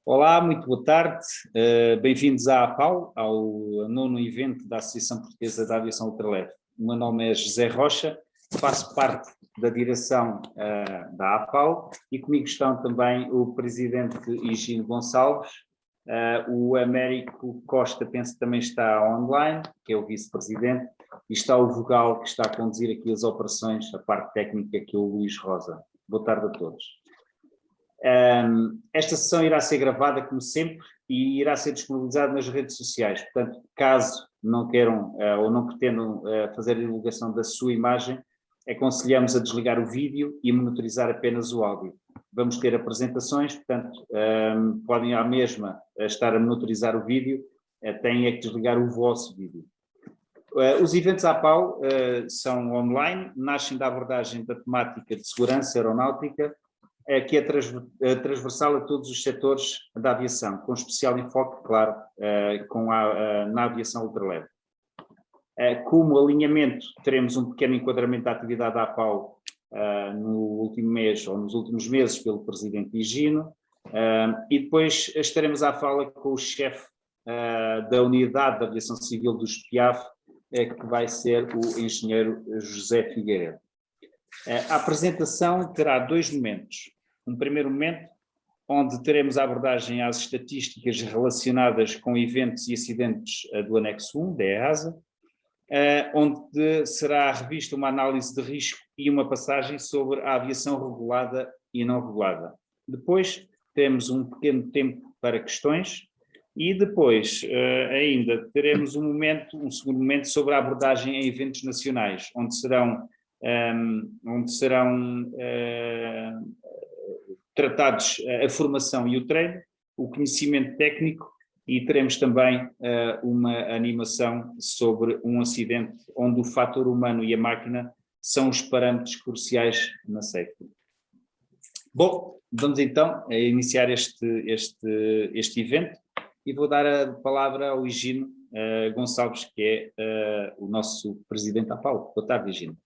Olá, muito boa tarde. Bem-vindos à APAU, ao nono evento da Associação Portuguesa da Aviação Ultraleve. O meu nome é José Rocha, faço parte da direção da APAU e comigo estão também o presidente Higino Gonçalves, o Américo Costa, penso que também está online, que é o vice-presidente, e está o Vogal, que está a conduzir aqui as operações, a parte técnica, que é o Luís Rosa. Boa tarde a todos. Esta sessão irá ser gravada, como sempre, e irá ser disponibilizada nas redes sociais. Portanto, caso não queiram ou não pretendam fazer a divulgação da sua imagem, aconselhamos a desligar o vídeo e monitorizar apenas o áudio. Vamos ter apresentações, portanto, podem à mesma estar a monitorizar o vídeo, têm é que desligar o vosso vídeo. Os eventos APAU são online, nascem da abordagem da temática de segurança aeronáutica, que é transversal a todos os setores da aviação, com especial enfoque, claro, na aviação ultraleve. Como alinhamento, teremos um pequeno enquadramento da atividade da APAU no último mês, ou nos últimos meses, pelo presidente Higino, e depois estaremos à fala com o chefe da Unidade de Aviação Civil do SPIAF, que vai ser o engenheiro José Figueiredo. A apresentação terá dois momentos. Um primeiro momento, onde teremos a abordagem às estatísticas relacionadas com eventos e acidentes do anexo 1, da EASA, onde será revista uma análise de risco e uma passagem sobre a aviação regulada e não regulada. Depois temos um pequeno tempo para questões e depois ainda teremos um segundo momento sobre a abordagem em eventos nacionais, onde serão tratados a formação e o treino, o conhecimento técnico, e teremos também uma animação sobre um acidente onde o fator humano e a máquina são os parâmetros cruciais na safety. Bom, vamos então a iniciar este evento e vou dar a palavra ao Higino Gonçalves, que é o nosso presidente da APAU. Boa tarde, Higino.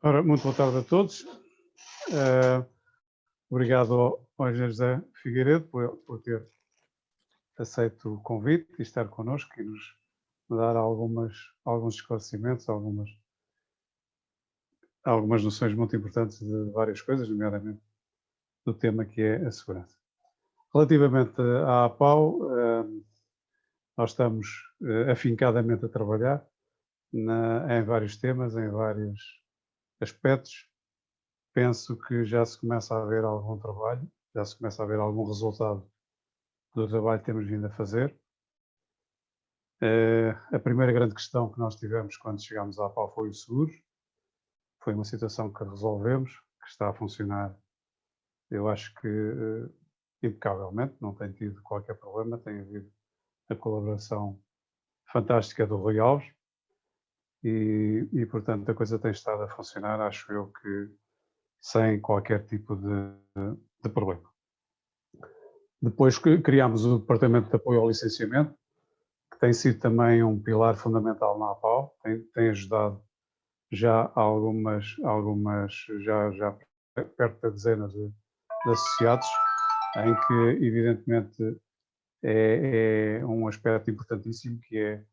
Ora, muito boa tarde a todos. Obrigado ao engenheiro José Figueiredo por ter aceito o convite e estar connosco e nos dar alguns esclarecimentos, algumas noções muito importantes de várias coisas, nomeadamente do tema que é a segurança. Relativamente à APAU, nós estamos afincadamente a trabalhar em vários temas, em vários aspectos. Penso que já se começa a ver algum trabalho, já se começa a ver algum resultado do trabalho que temos vindo a fazer. A primeira grande questão que nós tivemos quando chegámos à APAU foi o seguro. Foi uma situação que resolvemos, que está a funcionar, eu acho que impecavelmente, não tem tido qualquer problema, tem havido a colaboração fantástica do Rui Alves e portanto, a coisa tem estado a funcionar, acho eu que sem qualquer tipo de problema. Depois criámos o Departamento de Apoio ao Licenciamento, que tem sido também um pilar fundamental na APAU, tem ajudado já já perto da dezena de associados, em que evidentemente é um aspecto importantíssimo, que é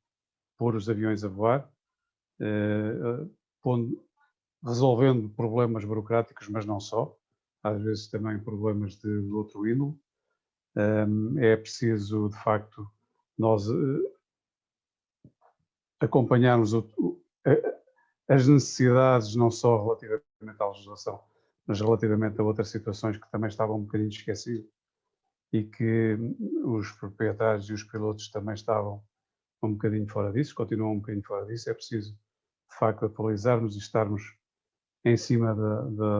pôr os aviões a voar, resolvendo problemas burocráticos, mas não só, às vezes também problemas de outro índole. É preciso, de facto, nós acompanharmos as necessidades, não só relativamente à legislação, mas relativamente a outras situações que também estavam um bocadinho esquecidas e que os proprietários e os pilotos também estavam um bocadinho fora disso, continuam um bocadinho fora disso. É preciso, de facto, atualizarmos e estarmos em cima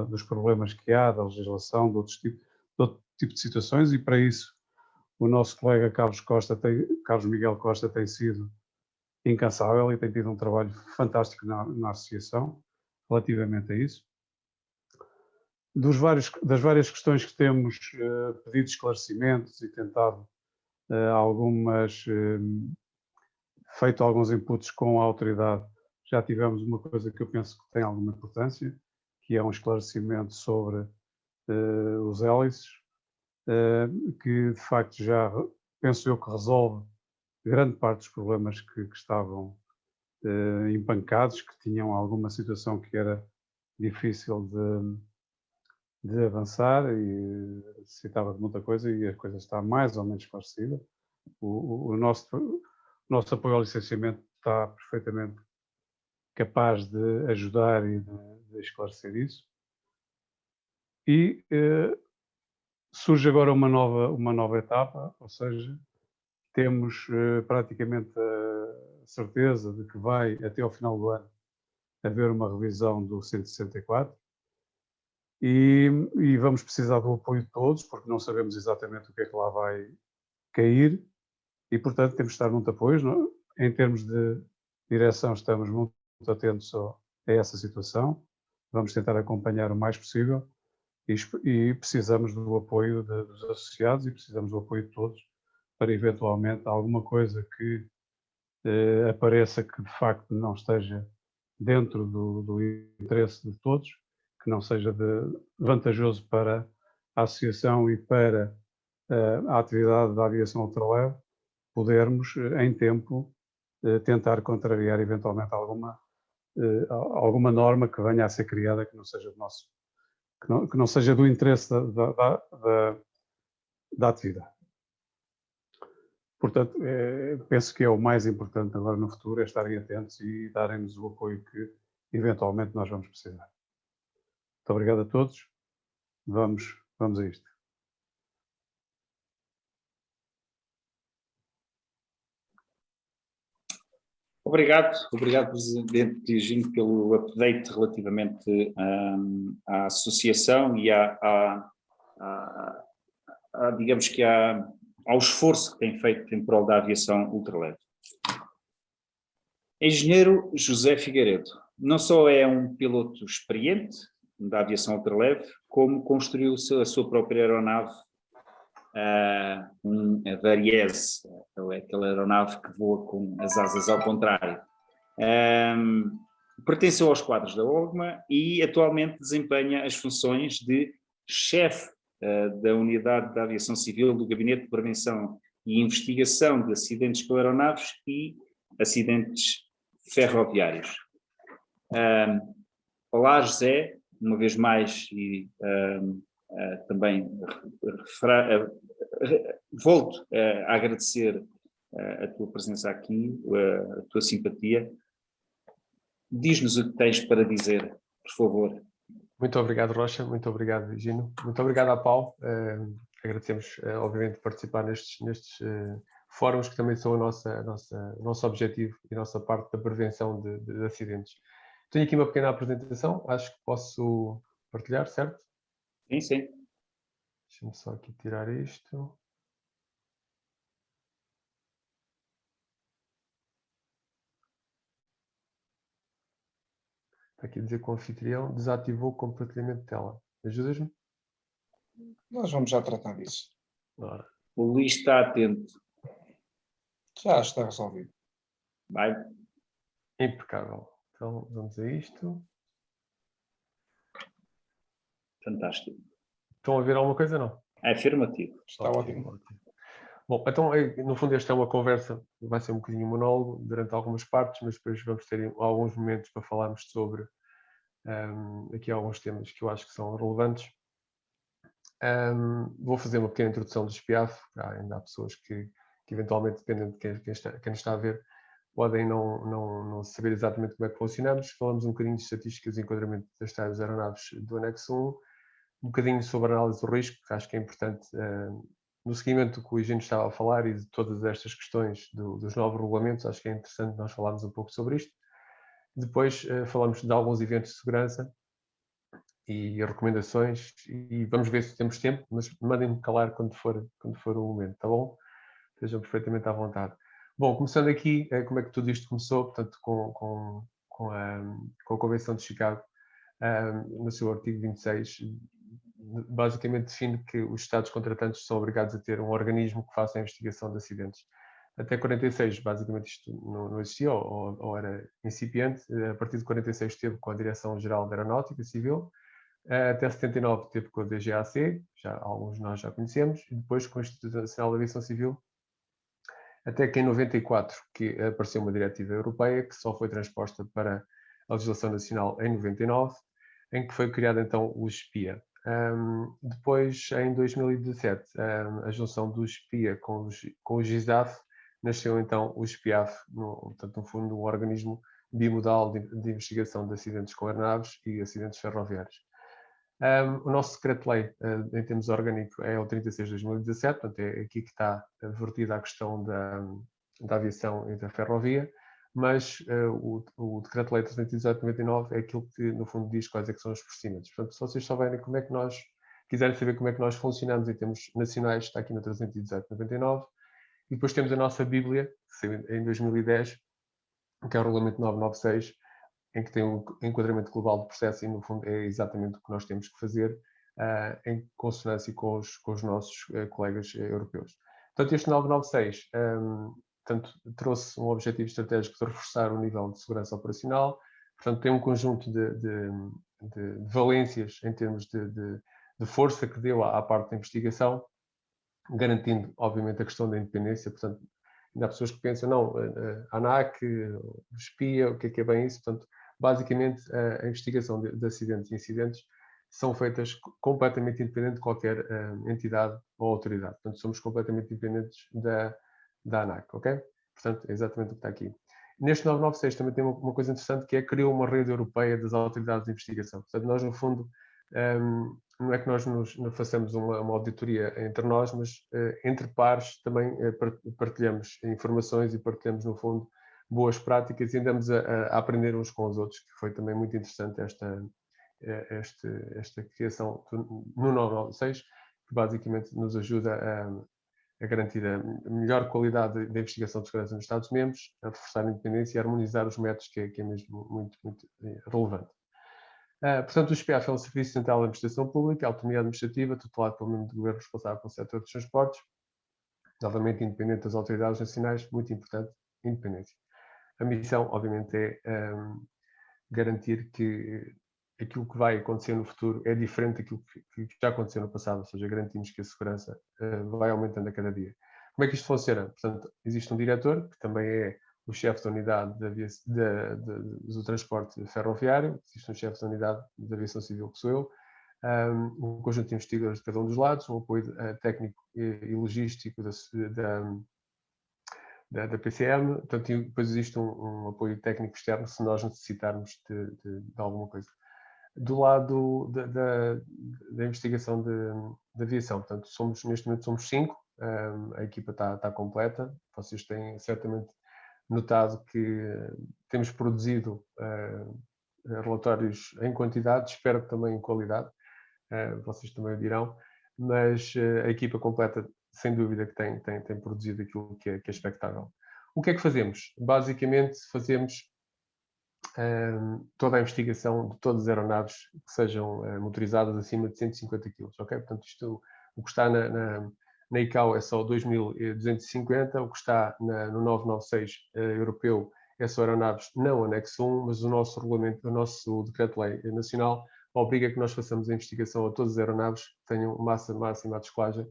dos problemas que há, da legislação, de outro tipo de situações, e para isso o nosso colega Carlos Miguel Costa tem sido incansável e tem tido um trabalho fantástico na associação relativamente a isso. Das várias questões que temos pedido esclarecimentos e tentado feito alguns inputs com a autoridade, já tivemos uma coisa que eu penso que tem alguma importância, que é um esclarecimento sobre os hélices, que de facto já, penso eu, que resolve grande parte dos problemas que estavam empancados, que tinham alguma situação que era difícil de avançar e necessitava de muita coisa, e a coisa está mais ou menos esclarecida. O nosso apoio ao licenciamento está perfeitamente capaz de ajudar e de esclarecer isso. E surge agora uma nova etapa, ou seja, temos praticamente a certeza de que vai, até ao final do ano, haver uma revisão do 164 e vamos precisar do apoio de todos, porque não sabemos exatamente o que é que lá vai cair e, portanto, temos de estar muito apoios. Em termos de direção, estamos muito atentos a essa situação, vamos tentar acompanhar o mais possível e precisamos do apoio dos associados e precisamos do apoio de todos para, eventualmente, alguma coisa que apareça que, de facto, não esteja dentro do interesse de todos, que não seja vantajoso para a associação e para a atividade da aviação ultraleve, podermos, em tempo, tentar contrariar eventualmente alguma norma que venha a ser criada que não seja que não seja do interesse da atividade. Portanto, penso que é o mais importante agora no futuro, é estarem atentos e darem-nos o apoio que eventualmente nós vamos precisar. Muito obrigado a todos. Vamos a isto. Obrigado, Presidente Higino, pelo update relativamente à associação e digamos que ao esforço que tem feito em prol da aviação ultraleve. Engenheiro José Figueiredo não só é um piloto experiente da aviação ultraleve, como construiu a sua própria aeronave, a Variese, aquela aeronave que voa com as asas ao contrário. Pertenceu aos quadros da OGMA e atualmente desempenha as funções de chefe da Unidade da Aviação Civil do Gabinete de Prevenção e Investigação de Acidentes com Aeronaves e Acidentes Ferroviários. Olá, José, uma vez mais, e também volto a agradecer a tua presença aqui, a tua simpatia. Diz-nos o que tens para dizer, por favor. Muito obrigado, Rocha. Muito obrigado, Gino. Muito obrigado à Pau. Agradecemos, obviamente, participar nestes fóruns que também são o nosso objetivo e a nossa parte da prevenção de acidentes. Tenho aqui uma pequena apresentação. Acho que posso partilhar, certo? Sim, sim. Deixa-me só aqui tirar isto. Está aqui a dizer que o anfitrião desativou o compartilhamento de tela. Ajudas-me? Nós vamos já tratar disso. Ora. O Luís está atento. Já está resolvido. Vai. Impecável. Então, vamos a isto. Fantástico. Estão a ver alguma coisa, não? É afirmativo. Está ótimo. Bom, então, no fundo, esta é uma conversa, vai ser um bocadinho monólogo durante algumas partes, mas depois vamos ter alguns momentos para falarmos sobre aqui alguns temas que eu acho que são relevantes. Vou fazer uma pequena introdução do SPIAF. Ainda há pessoas que eventualmente, dependendo de quem está a ver, podem não saber exatamente como é que funcionamos. Falamos um bocadinho de estatísticas e enquadramento das tais aeronaves do anexo 1, um bocadinho sobre a análise do risco, que acho que é importante no seguimento do que o Higino estava a falar e de todas estas questões dos novos regulamentos. Acho que é interessante nós falarmos um pouco sobre isto. Depois falamos de alguns eventos de segurança e recomendações, e vamos ver se temos tempo, mas mandem-me calar quando for o momento, tá bom? Estejam perfeitamente à vontade. Bom, começando aqui, como é que tudo isto começou? Portanto, com a Convenção de Chicago, no seu artigo 26, basicamente define que os Estados contratantes são obrigados a ter um organismo que faça a investigação de acidentes. Até 46, basicamente, isto não existia ou era incipiente. A partir de 46 esteve com a Direção-Geral da Aeronáutica Civil. Até 79 teve com a DGAC, alguns de nós já conhecemos, e depois com o Instituto Nacional de Aviação Civil, até que em 94 que apareceu uma diretiva europeia que só foi transposta para a legislação nacional em 99, em que foi criado então o SPIA. Depois, em 2017, a junção do SPIA com o GISAF, nasceu então o SPIAF, portanto, no fundo, um organismo bimodal de investigação de acidentes com aeronaves e acidentes ferroviários. O nosso decreto-lei, em termos orgânicos, é o 36 de 2017, portanto é aqui que está vertida a questão da aviação e da ferrovia, mas o decreto-lei 318/99 é aquilo que, no fundo, diz quais é que são os procedimentos. Portanto, se vocês souberem como é que nós, quiserem saber como é que nós funcionamos em termos nacionais, está aqui no 318/99, e depois temos a nossa Bíblia, que saiu em 2010, que é o Regulamento 996, em que tem um enquadramento global de processo e, no fundo, é exatamente o que nós temos que fazer em consonância com os nossos colegas europeus. Portanto, este 996 trouxe um objetivo estratégico de reforçar o nível de segurança operacional, portanto, tem um conjunto de valências em termos de força que deu à parte da investigação, garantindo, obviamente, a questão da independência. Portanto, ainda há pessoas que pensam, não, a ANAC, o SPIA, o que é bem isso? Portanto, basicamente, a investigação de acidentes e incidentes são feitas completamente independente de qualquer entidade ou autoridade. Portanto, somos completamente independentes da ANAC, ok? Portanto, é exatamente o que está aqui. Neste 996 também tem uma coisa interessante, que é criou uma rede europeia das autoridades de investigação. Portanto, nós, no fundo, não é que nós façamos uma auditoria entre nós, mas entre pares também partilhamos informações e partilhamos, no fundo, boas práticas e andamos a aprender uns com os outros, que foi também muito interessante esta criação no 996, que basicamente nos ajuda a garantir a melhor qualidade da investigação de segurança nos Estados-membros, a reforçar a independência e a harmonizar os métodos, que é mesmo muito, muito relevante. Portanto, o SPIAF é um Serviço Central de Administração Pública, autonomia administrativa, tutelado pelo membro do governo responsável pelo setor dos transportes, novamente independente das autoridades nacionais, muito importante, independência. A missão, obviamente, é garantir que aquilo que vai acontecer no futuro é diferente daquilo que já aconteceu no passado, ou seja, garantimos que a segurança vai aumentando a cada dia. Como é que isto funciona? Portanto, existe um diretor, que também é o chefe da unidade do transporte ferroviário, existe um chefe da unidade de aviação civil, que sou eu, um conjunto de investigadores de cada um dos lados, um apoio técnico e logístico da PCM, portanto, e depois existe um apoio técnico externo se nós necessitarmos de alguma coisa. Do lado da investigação de aviação, portanto, neste momento somos 5, a equipa está completa, vocês têm certamente notado que temos produzido relatórios em quantidade, espero que também em qualidade, vocês também o dirão, mas a equipa completa, sem dúvida, que tem produzido aquilo que é expectável. O que é que fazemos? Basicamente, fazemos toda a investigação de todas as aeronaves que sejam motorizadas acima de 150 kg, ok? Portanto, o que está na ICAO é só 2.250, o que está no 996 europeu é só aeronaves não anexo 1, mas o nosso regulamento, o nosso decreto-lei nacional obriga que nós façamos a investigação a todas as aeronaves que tenham massa máxima de descolagem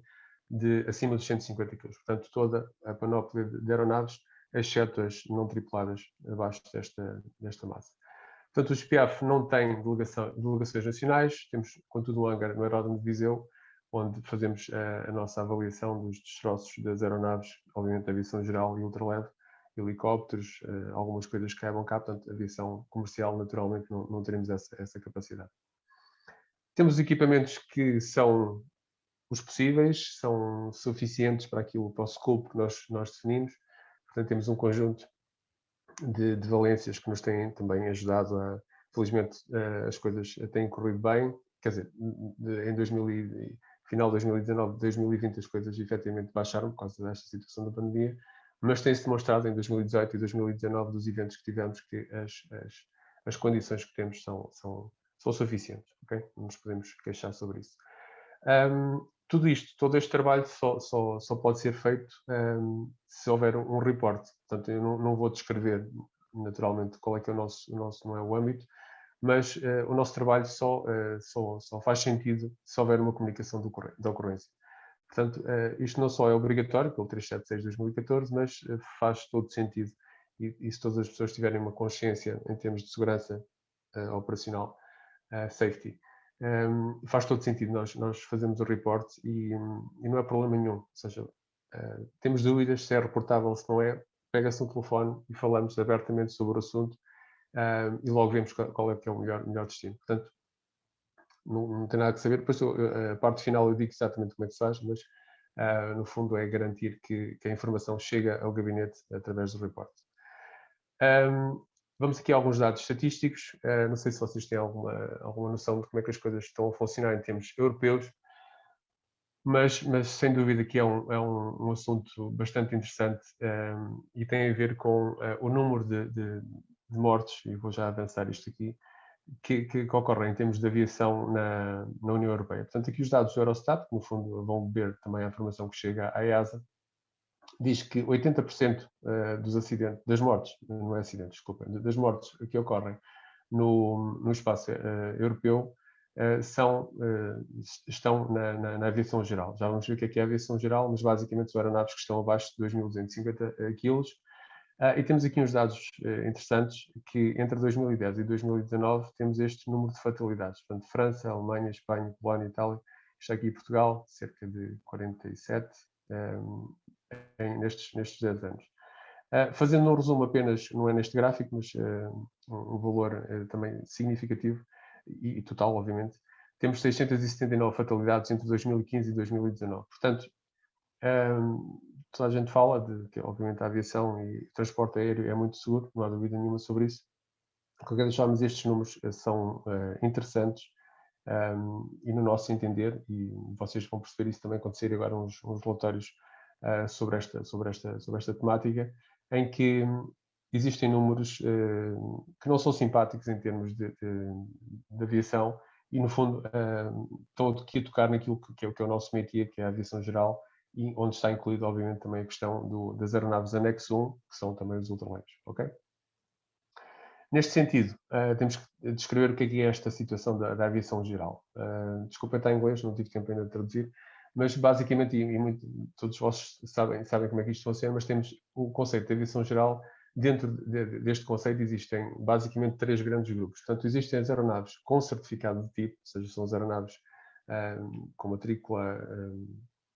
acima dos 150 kg. Portanto, toda a panóplia de aeronaves, exceto as não tripuladas abaixo desta massa. Portanto, o SPIAF não tem delegações nacionais, temos, contudo, um hangar no aeródromo de Viseu, onde fazemos a nossa avaliação dos destroços das aeronaves, obviamente aviação geral e ultraleve, helicópteros, algumas coisas que caibam cá, portanto, aviação comercial, naturalmente, não teremos essa capacidade. Temos equipamentos que são os possíveis, são suficientes para o scope que nós definimos, portanto, temos um conjunto de valências que nos têm também ajudado felizmente, as coisas têm corrido bem, quer dizer, em final de 2019, 2020 as coisas efetivamente baixaram por causa desta situação da pandemia, mas tem-se demonstrado em 2018 e 2019 dos eventos que tivemos que as condições que temos são suficientes, ok? Não nos podemos queixar sobre isso. Todo este trabalho só pode ser feito se houver um report. Portanto, eu não vou descrever naturalmente qual é que é o nosso não é o âmbito, mas o nosso trabalho só faz sentido se houver uma comunicação de ocorrência. Portanto, isto não só é obrigatório, pelo 376 de 2014, mas faz todo sentido. E se todas as pessoas tiverem uma consciência em termos de segurança operacional, safety, faz todo sentido nós fazemos o report e não é problema nenhum. Ou seja, temos dúvidas se é reportável, se não é, pega-se um telefone e falamos abertamente sobre o assunto e logo vemos qual é que é o melhor destino. Portanto, não tem nada que saber. Depois, a parte final eu digo exatamente como é que se faz, mas no fundo é garantir que a informação chega ao gabinete através do report. Vamos aqui a alguns dados estatísticos. Não sei se vocês têm alguma noção de como é que as coisas estão a funcionar em termos europeus, mas sem dúvida que é um assunto bastante interessante e tem a ver com o número de mortes, e vou já avançar isto aqui, que ocorrem em termos de aviação na União Europeia. Portanto, aqui os dados do Eurostat, que no fundo vão beber também a informação que chega à EASA, diz que 80% dos acidentes, das mortes, não é acidentes, desculpa, das mortes que ocorrem no espaço europeu estão na aviação geral. Já vamos ver o que é a aviação geral, mas basicamente são aeronaves que estão abaixo de 2.250 kg. E temos aqui uns dados interessantes, que entre 2010 e 2019 temos este número de fatalidades. Portanto, França, Alemanha, Espanha, Polónia, Itália, está aqui Portugal, cerca de 47 nestes 10 anos. Fazendo um resumo apenas, não é neste gráfico, mas um valor também significativo e total, obviamente, temos 679 fatalidades entre 2015 e 2019. Portanto, toda a gente fala de que, obviamente, a aviação e o transporte aéreo é muito seguro, não há dúvida nenhuma sobre isso. De qualquer das formas, estes números são interessantes e, no nosso entender, e vocês vão perceber isso também quando sair agora uns relatórios sobre esta temática, em que existem números que não são simpáticos em termos de aviação e, no fundo, estão aqui a tocar naquilo que é o nosso métier, que é a aviação geral, e onde está incluído, obviamente, também a questão das aeronaves anexo 1, que são também os ultraleves, ok? Neste sentido, temos que descrever o que é esta situação da aviação geral. Desculpa estar em inglês, não tive tempo ainda de traduzir, mas basicamente, todos vós sabem como é que isto funciona, mas temos o conceito de aviação geral. Dentro deste conceito existem basicamente 3 grandes grupos. Portanto, existem as aeronaves com certificado de tipo, ou seja, são as aeronaves com matrícula,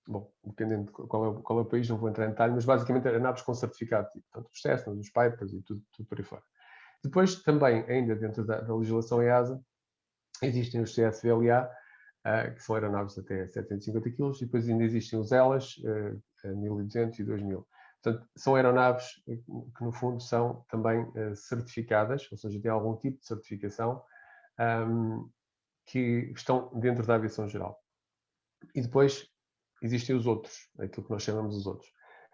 bom, dependendo de qual é o país, não vou entrar em detalhe, mas basicamente aeronaves com certificado de tipo. Portanto, os Cessnas, os Pipers e tudo por aí fora. Depois, também, ainda dentro da legislação EASA, existem os CSVLA, que são aeronaves até 750 kg, e depois ainda existem os ELAs, 1200 e 2000. Portanto, são aeronaves que, no fundo, são também certificadas, ou seja, têm algum tipo de certificação que estão dentro da aviação geral. E depois existem os outros, aquilo que nós chamamos os outros.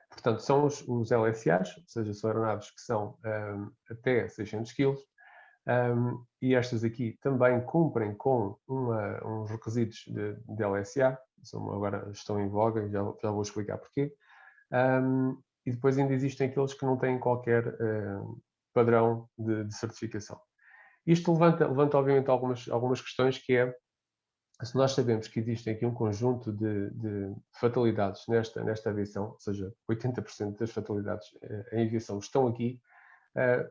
Portanto, são os LSAs, ou seja, são aeronaves que são até 600 kg, e estas aqui também cumprem com uns requisitos de LSA, agora estão em voga, já vou explicar porquê. E depois ainda existem aqueles que não têm qualquer padrão de certificação. Isto levanta obviamente, algumas questões, que é, se nós sabemos que existem aqui um conjunto de fatalidades nesta aviação, ou seja, 80% das fatalidades em aviação estão aqui,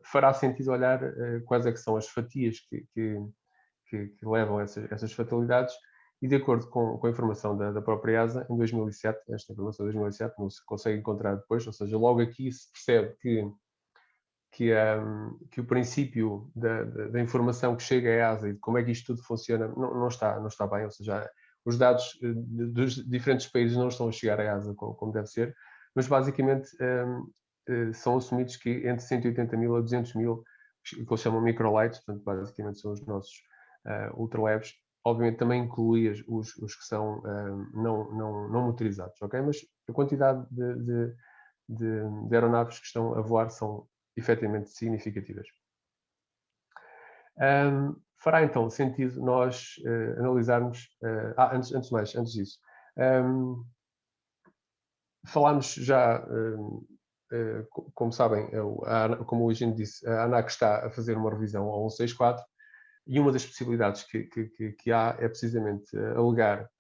fará sentido olhar quais é que são as fatias que levam a essas fatalidades, e de acordo com a informação da própria EASA, em 2007, esta informação de 2007 não se consegue encontrar depois, ou seja, logo aqui se percebe que o princípio da informação que chega à EASA e de como é que isto tudo funciona não está bem, ou seja, os dados dos diferentes países não estão a chegar à EASA como deve ser, mas basicamente são assumidos que entre 180 mil a 200 mil, que eles chamam microlights, portanto basicamente são os nossos ultraleves, obviamente também inclui os que são não motorizados, ok? Mas a quantidade de aeronaves que estão a voar são efetivamente significativas. Fará então sentido nós analisarmos, antes disso, falámos já, como sabem, como o Eugênio disse, a ANAC está a fazer uma revisão ao 164, E uma das possibilidades que há é precisamente alegar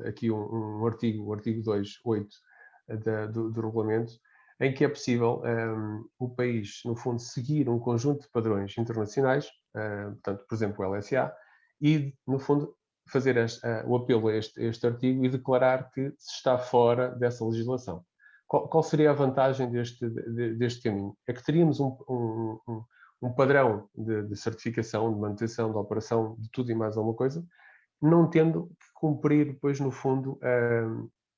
aqui um artigo, o artigo 2.8 do regulamento, em que é possível o país, no fundo, seguir um conjunto de padrões internacionais, portanto, por exemplo, o LSA, e, no fundo, fazer o apelo a este artigo e declarar que se está fora dessa legislação. Qual seria a vantagem deste caminho? É que teríamos um padrão de certificação, de manutenção, de operação, de tudo e mais alguma coisa, não tendo que cumprir depois, no fundo,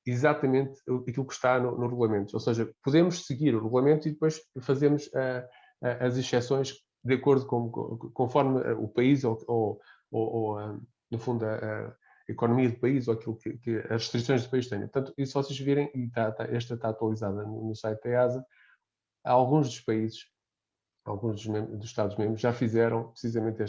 exatamente aquilo que está no regulamento. Ou seja, podemos seguir o regulamento e depois fazemos as exceções de acordo conforme o país ou no fundo, a economia do país ou aquilo que as restrições do país têm. Portanto, e se vocês virem, e esta está atualizada no site da EASA, alguns dos países, alguns dos Estados-membros já fizeram precisamente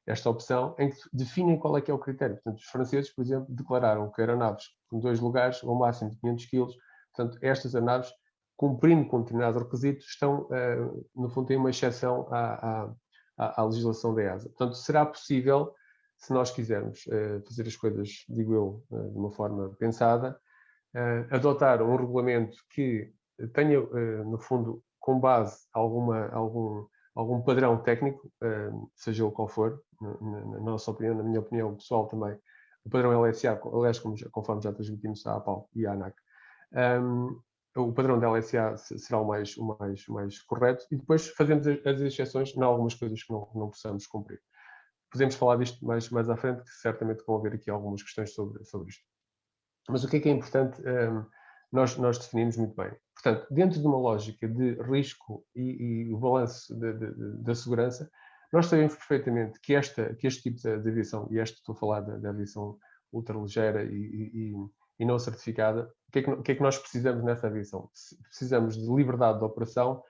esta opção em que definem qual é que é o critério. Portanto, os franceses, por exemplo, declararam que aeronaves com 2 lugares ou máximo de 500 kg, portanto, estas aeronaves, cumprindo com determinados requisitos, estão, no fundo, têm uma exceção à legislação da EASA. Portanto, será possível, se nós quisermos fazer as coisas, digo eu, de uma forma pensada, adotar um regulamento que tenha, no fundo, com base algum padrão técnico, seja o qual for, na nossa opinião, na minha opinião pessoal também, o padrão LSA, aliás, conforme já transmitimos à APAL e à ANAC, o padrão da LSA será o mais correto e depois fazemos as exceções em algumas coisas que não possamos cumprir. Podemos falar disto mais à frente, que certamente vão haver aqui algumas questões sobre isto. Mas o que é importante nós definimos muito bem. Portanto, dentro de uma lógica de risco e o balanço da segurança, nós sabemos perfeitamente que este tipo de aviação, e estou a falar da aviação ultraligeira e não certificada, o que é que nós precisamos nessa aviação? Precisamos de liberdade de operação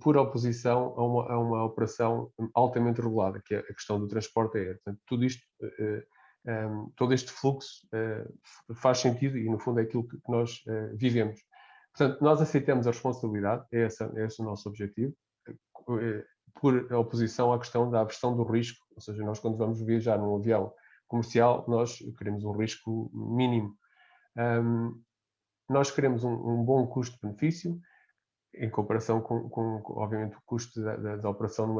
por oposição a uma operação altamente regulada, que é a questão do transporte aéreo. Portanto, tudo isto, todo este fluxo faz sentido e, no fundo, é aquilo que nós vivemos. Portanto, nós aceitamos a responsabilidade, é esse o nosso objetivo, por oposição à questão da aversão do risco, ou seja, nós quando vamos viajar num avião comercial, nós queremos um risco mínimo. Nós queremos um bom custo-benefício, em comparação com, obviamente, o custo da operação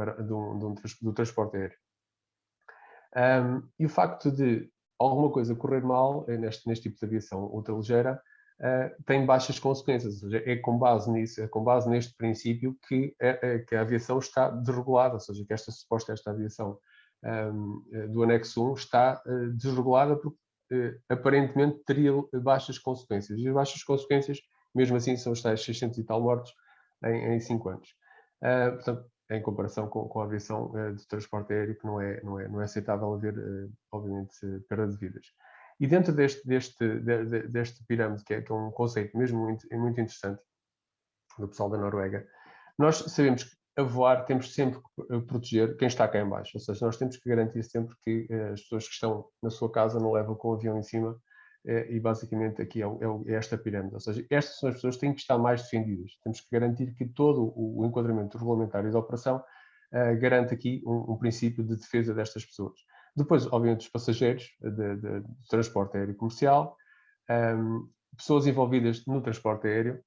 do transporte aéreo. E o facto de alguma coisa correr mal neste tipo de aviação ultraligeira tem baixas consequências, ou seja, é com base nisso, é com base neste princípio que a aviação está desregulada, ou seja, que esta aviação do anexo 1 está desregulada porque aparentemente teria baixas consequências. E as baixas consequências, mesmo assim, são os tais 600 e tal mortos em 5 anos. Portanto, em comparação com a aviação de transporte aéreo, que não é aceitável haver, obviamente, perda de vidas. E dentro deste pirâmide, que é um conceito mesmo muito interessante, do pessoal da Noruega, nós sabemos que a voar temos sempre que proteger quem está cá em baixo, ou seja, nós temos que garantir sempre que as pessoas que estão na sua casa não levam com o avião em cima, e basicamente aqui é esta pirâmide, ou seja, estas são as pessoas que têm que estar mais defendidas. Temos que garantir que todo o enquadramento regulamentar e de operação garante aqui um princípio de defesa destas pessoas. Depois, obviamente, os passageiros de transporte aéreo comercial, pessoas envolvidas no transporte aéreo,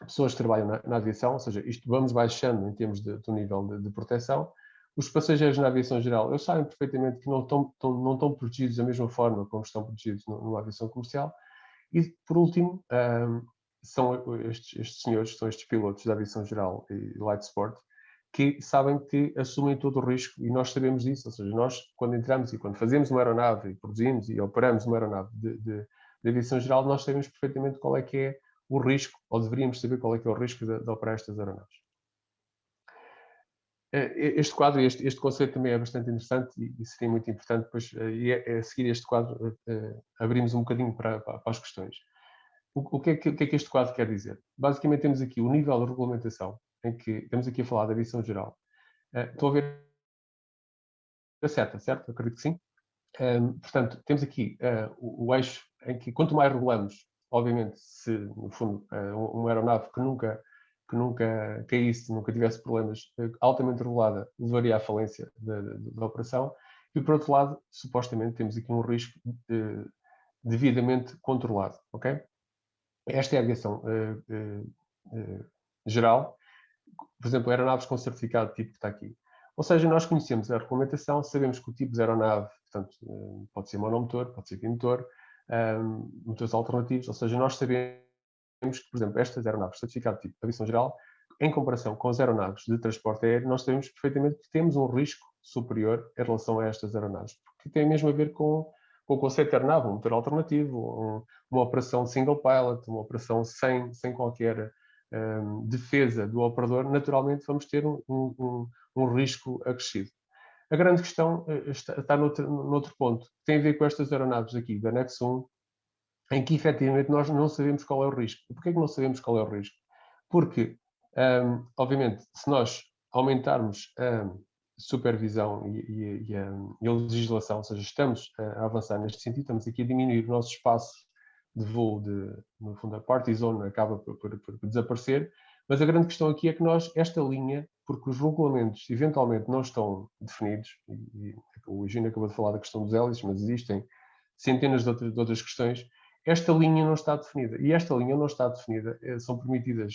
pessoas que trabalham na aviação, ou seja, isto vamos baixando em termos do nível de proteção. Os passageiros na aviação geral, eles sabem perfeitamente que não estão protegidos da mesma forma como estão protegidos numa aviação comercial. E, por último, são estes senhores, são estes pilotos da aviação geral e light sport, que sabem que assumem todo o risco e nós sabemos disso. Ou seja, nós, quando entramos e quando fazemos uma aeronave e produzimos e operamos uma aeronave de aviação geral, nós sabemos perfeitamente qual é que é o risco, ou deveríamos saber qual é que é o risco de operar estas aeronaves. Este quadro, este conceito também é bastante interessante e seria muito importante depois, a seguir este quadro, abrimos um bocadinho para as questões. O que é que este quadro quer dizer? Basicamente temos aqui o nível de regulamentação, em que estamos aqui a falar da aviação geral. Estou a ver a seta, certo? Acredito que sim. Portanto, temos aqui o eixo em que quanto mais regulamos, obviamente, se no fundo uma aeronave que nunca que nunca caísse, nunca tivesse problemas, altamente regulada, levaria à falência da operação. E, por outro lado, supostamente temos aqui um risco devidamente controlado, ok? Esta é a aviação geral. Por exemplo, aeronaves com certificado tipo que está aqui. Ou seja, nós conhecemos a regulamentação, sabemos que o tipo de aeronave, portanto, pode ser monomotor, pode ser bimotor, motores alternativos, ou seja, nós sabemos que, por exemplo, estas aeronaves certificado tipo de aviação geral, em comparação com as aeronaves de transporte aéreo, nós sabemos perfeitamente que temos um risco superior em relação a estas aeronaves, porque tem mesmo a ver com o conceito de aeronave, um motor alternativo, uma operação single pilot, uma operação sem qualquer defesa do operador, naturalmente vamos ter um risco acrescido. A grande questão está noutro ponto, tem a ver com estas aeronaves aqui, da anexo 1, em que efetivamente nós não sabemos qual é o risco. E porquê que não sabemos qual é o risco? Porque, obviamente, se nós aumentarmos a supervisão e a legislação, ou seja, estamos a avançar neste sentido, estamos aqui a diminuir o nosso espaço de voo, no fundo a party zone acaba por desaparecer, mas a grande questão aqui é que nós, esta linha, porque os regulamentos eventualmente não estão definidos, e o Eugênio acabou de falar da questão dos hélices, mas existem centenas de outras questões, esta linha não está definida. E esta linha não está definida, são permitidas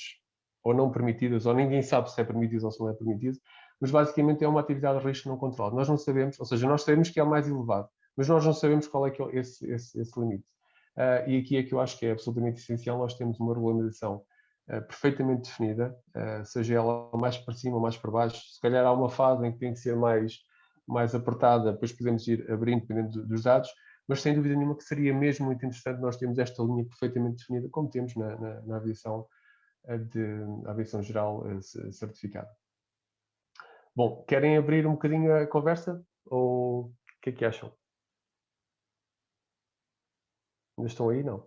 ou não permitidas, ou ninguém sabe se é permitido ou se não é permitido, mas basicamente é uma atividade de risco não controlado. Nós não sabemos, ou seja, nós sabemos que é o mais elevado, mas nós não sabemos qual é que é esse limite. E aqui é que eu acho que é absolutamente essencial nós temos uma regulamentação perfeitamente definida, seja ela mais para cima ou mais para baixo. Se calhar há uma fase em que tem que ser mais apertada, depois podemos ir abrindo dependendo dos dados, mas sem dúvida nenhuma que seria mesmo muito interessante nós termos esta linha perfeitamente definida, como temos na aviação, aviação geral certificada. Bom, querem abrir um bocadinho a conversa? Ou o que é que acham? Ainda estão aí, não?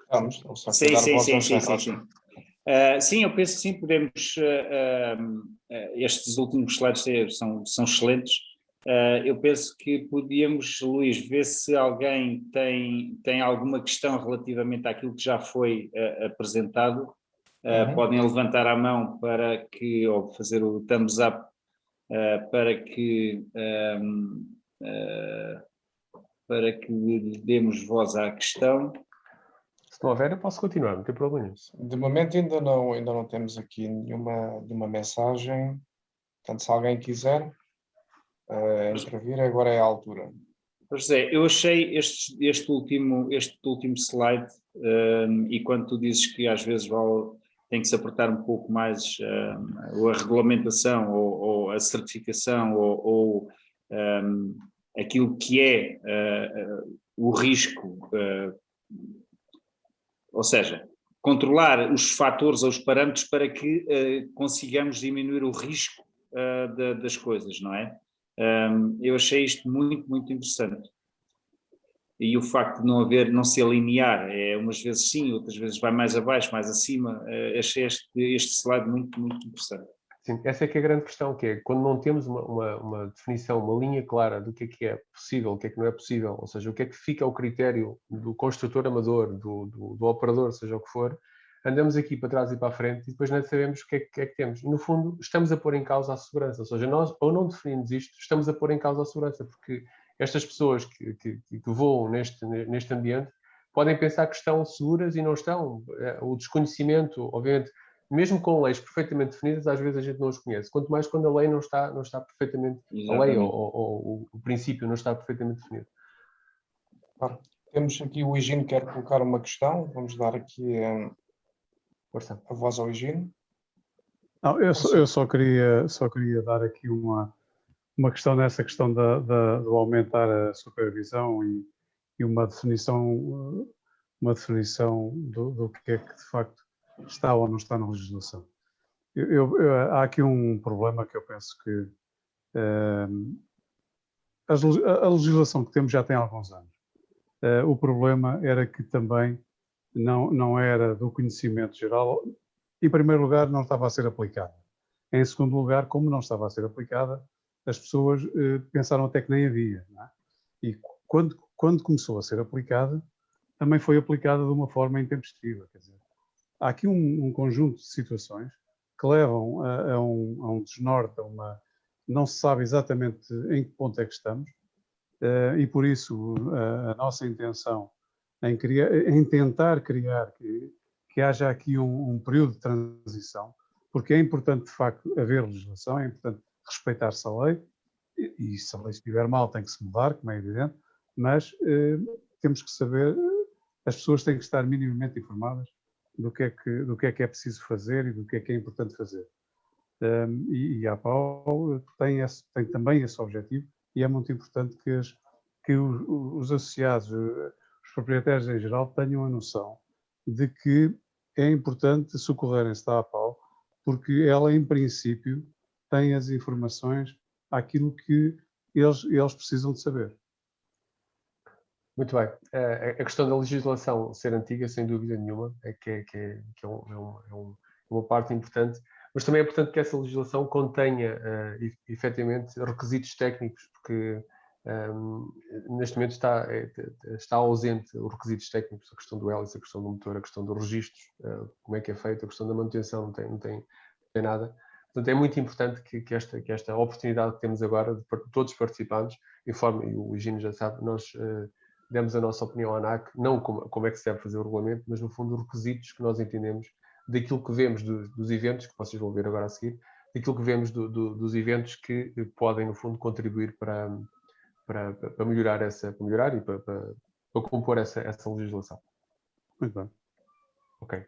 Vamos só Sim, dar sim, voz sim, ao sim, José sim, Rocha. sim. Sim, eu penso que sim, podemos. Estes últimos slides são excelentes. Eu penso que podíamos, Luís, ver se alguém tem alguma questão relativamente àquilo que já foi apresentado. Podem levantar a mão ou fazer o thumbs up para que lhe demos voz à questão. Se não houver, eu posso continuar, não tem problema. De momento ainda não temos aqui nenhuma mensagem. Portanto, se alguém quiser intervir, agora é a altura. José, eu achei este último slide, e quando tu dizes que às vezes tem que se apertar um pouco mais a regulamentação ou a certificação ou aquilo que é o risco, ou seja, controlar os fatores ou os parâmetros para que consigamos diminuir o risco das coisas, não é? Eu achei isto muito, muito interessante. E o facto de não ser linear, umas vezes sim, outras vezes vai mais abaixo, mais acima, achei este slide muito, muito interessante. Sim, essa é que é a grande questão, que é quando não temos uma definição, uma linha clara do que é possível, o que é que não é possível, ou seja, o que é que fica ao critério do construtor amador, do operador, seja o que for, andamos aqui para trás e para a frente e depois não sabemos o que é que temos. E, no fundo, estamos a pôr em causa a segurança, ou seja, nós, ou não definimos isto, estamos a pôr em causa a segurança, porque estas pessoas que voam neste ambiente podem pensar que estão seguras e não estão. O desconhecimento, obviamente, mesmo com leis perfeitamente definidas, às vezes a gente não os conhece. Quanto mais quando a lei não está perfeitamente... Exatamente. A lei ou o princípio não está perfeitamente definido. Temos aqui o Higino que quer colocar uma questão. Vamos dar aqui a voz ao Higino. Não, eu só queria dar aqui uma questão nessa questão do aumentar a supervisão e uma definição do que é que de facto está ou não está na legislação. Há aqui um problema que eu penso que a legislação que temos já tem alguns anos. O problema era que também não era do conhecimento geral. Em primeiro lugar, não estava a ser aplicada. Em segundo lugar, como não estava a ser aplicada, as pessoas pensaram até que nem havia. Não é? E quando começou a ser aplicada, também foi aplicada de uma forma intempestiva. Quer dizer, há aqui um conjunto de situações que levam a um desnorte, não se sabe exatamente em que ponto é que estamos, e por isso a nossa intenção em tentar criar que haja aqui um período de transição, porque é importante de facto haver legislação, é importante respeitar-se a lei, e se a lei estiver mal tem que se mudar, como é evidente, mas temos que saber, as pessoas têm que estar minimamente informadas do que é preciso fazer e do que é importante fazer. E a APAO tem também esse objetivo, e é muito importante que os associados, os proprietários em geral, tenham a noção de que é importante socorrerem-se da APAO, porque ela, em princípio, tem as informações àquilo que eles precisam de saber. Muito bem. A questão da legislação ser antiga, sem dúvida nenhuma, é uma parte importante, mas também é importante que essa legislação contenha, efetivamente, requisitos técnicos, porque neste momento está ausente os requisitos técnicos, a questão do hélice, a questão do motor, a questão dos registros, como é que é feito, a questão da manutenção, não tem nada. Portanto, é muito importante que esta oportunidade que temos agora, de todos os participantes, e o Higino já sabe, nós demos a nossa opinião à ANAC, não como é que se deve fazer o regulamento, mas no fundo os requisitos que nós entendemos daquilo que vemos dos eventos, que vocês vão ver agora a seguir, daquilo que vemos dos eventos que podem, no fundo, contribuir para melhorar e para compor essa legislação. Muito bem. Ok.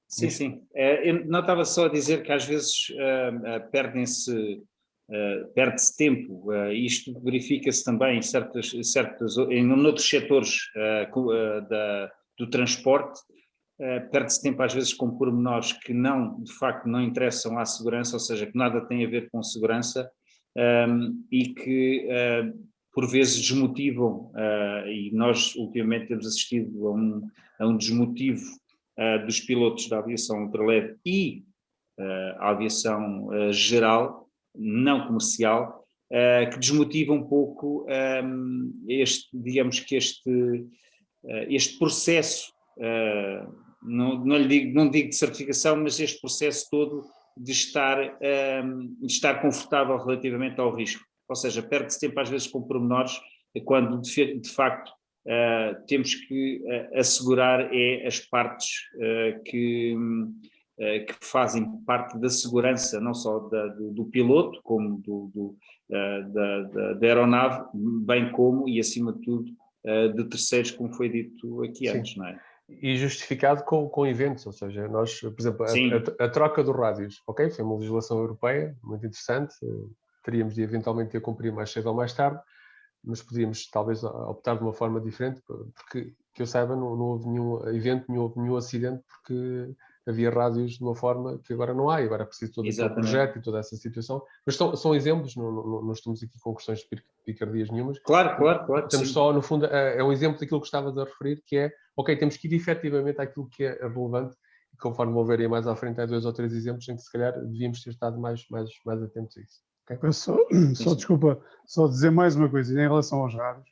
Sim. Eu não estava só a dizer que às vezes perde-se tempo. Isto verifica-se também em outros setores do transporte. Perde-se tempo às vezes com pormenores que de facto não interessam à segurança, ou seja, que nada tem a ver com segurança, e que por vezes desmotivam, e nós ultimamente temos assistido a um desmotivo dos pilotos da aviação ultraleve e a aviação geral, não comercial, que desmotiva um pouco este processo, não digo de certificação, mas este processo todo de estar confortável relativamente ao risco. Ou seja, perde-se tempo às vezes com pormenores, quando de facto temos que assegurar as partes que fazem parte da segurança, não só do piloto, como da aeronave, bem como, e acima de tudo, de terceiros, como foi dito aqui antes, não é? E justificado com eventos, ou seja, nós, por exemplo, a troca dos rádios, ok, foi uma legislação europeia, muito interessante, teríamos de eventualmente ter cumprido mais cedo ou mais tarde, mas poderíamos talvez optar de uma forma diferente, porque, que eu saiba, não houve nenhum evento, não houve nenhum acidente, porque havia rádios de uma forma que agora não há, e agora é preciso todo aquele projeto e toda essa situação. Mas são exemplos, não estamos aqui com questões de picardias nenhumas. Claro. Estamos só, no fundo, é um exemplo daquilo que estavas a referir, que é, ok, temos que ir efetivamente àquilo que é relevante, e conforme vou ver aí mais à frente, há 2 ou 3 exemplos em que se calhar devíamos ter estado mais atentos a isso. Okay? Desculpa, só dizer mais uma coisa, em relação aos rádios,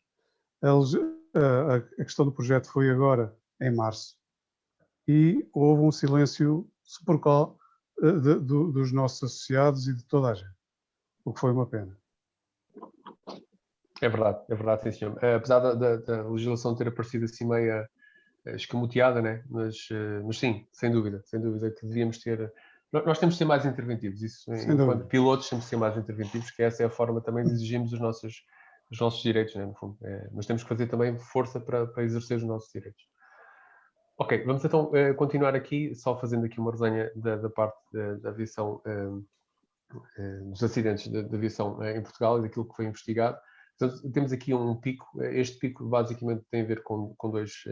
a questão do projeto foi agora em março, e houve um silêncio sepulcral dos nossos associados e de toda a gente, o que foi uma pena. É verdade, sim, senhor. Apesar da legislação ter aparecido assim meia escamoteada, né? Mas sim, sem dúvida que devíamos ter. Nós temos de ser mais interventivos, isso enquanto pilotos temos de ser mais interventivos, que essa é a forma também de exigirmos os nossos direitos, né, no fundo. Mas temos que fazer também força para exercer os nossos direitos. Ok, vamos então continuar aqui, só fazendo aqui uma resenha da parte da aviação, dos acidentes da aviação em Portugal e daquilo que foi investigado. Portanto, temos aqui um pico. Este pico basicamente tem a ver com 2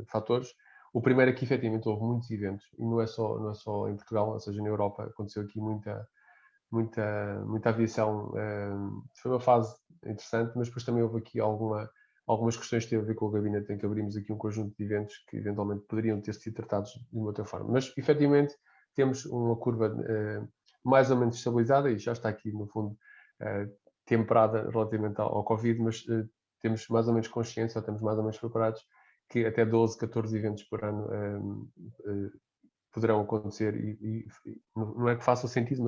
fatores. O primeiro é que efetivamente houve muitos eventos, e não é só em Portugal, ou seja, na Europa aconteceu aqui muita aviação. Foi uma fase interessante, mas depois também houve aqui algumas questões que têm a ver com o gabinete, em que abrimos aqui um conjunto de eventos que eventualmente poderiam ter sido tratados de uma outra forma. Mas efetivamente temos uma curva mais ou menos estabilizada, e já está aqui no fundo temperada relativamente ao Covid, mas temos mais ou menos consciência, ou estamos mais ou menos preparados, que até 12, 14 eventos por ano poderão acontecer não é que façam sentido,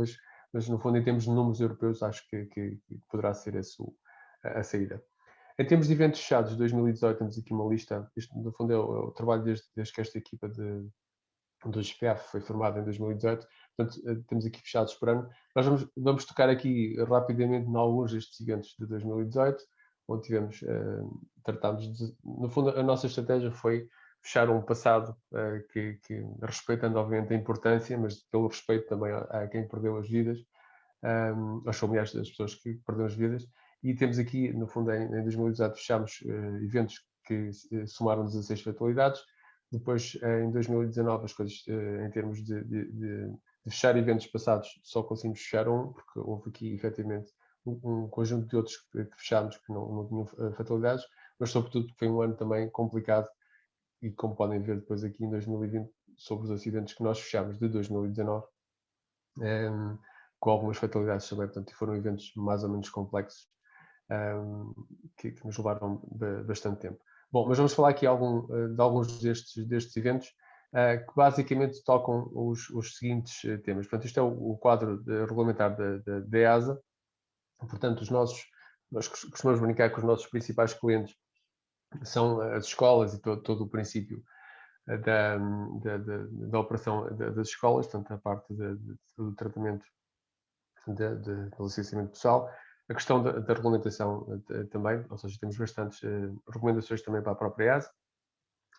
mas no fundo, em termos de números europeus, acho que poderá ser esse a saída. Em termos de eventos fechados de 2018, temos aqui uma lista. Isto, no fundo, é o trabalho desde que esta equipa do GPF foi formada em 2018. Portanto, temos aqui fechados por ano. Nós vamos tocar aqui rapidamente em alguns destes eventos de 2018, onde tratámos de... No fundo, a nossa estratégia foi fechar um passado que respeitando, obviamente, a importância, mas pelo respeito também a quem perdeu as vidas, aos familiares das pessoas que perderam as vidas. E temos aqui, no fundo, em 2018, fechámos eventos que somaram 16 fatalidades. Depois, em 2019, as coisas, em termos de fechar eventos passados, só conseguimos fechar um, porque houve aqui, efetivamente, um conjunto de outros que fechámos que não tinham fatalidades, mas, sobretudo, foi um ano também complicado. E como podem ver depois aqui em 2020, sobre os acidentes que nós fechámos de 2019, com algumas fatalidades também, portanto, foram eventos mais ou menos complexos, que nos levaram bastante tempo. Bom, mas vamos falar aqui de alguns destes eventos, que basicamente tocam os seguintes temas. Portanto, isto é o quadro regulamentar da EASA. Portanto, nós costumamos brincar que os nossos principais clientes são as escolas e todo o princípio da operação das escolas, portanto, a parte do tratamento do licenciamento pessoal. A questão da regulamentação também, ou seja, temos bastantes recomendações também para a própria EASA,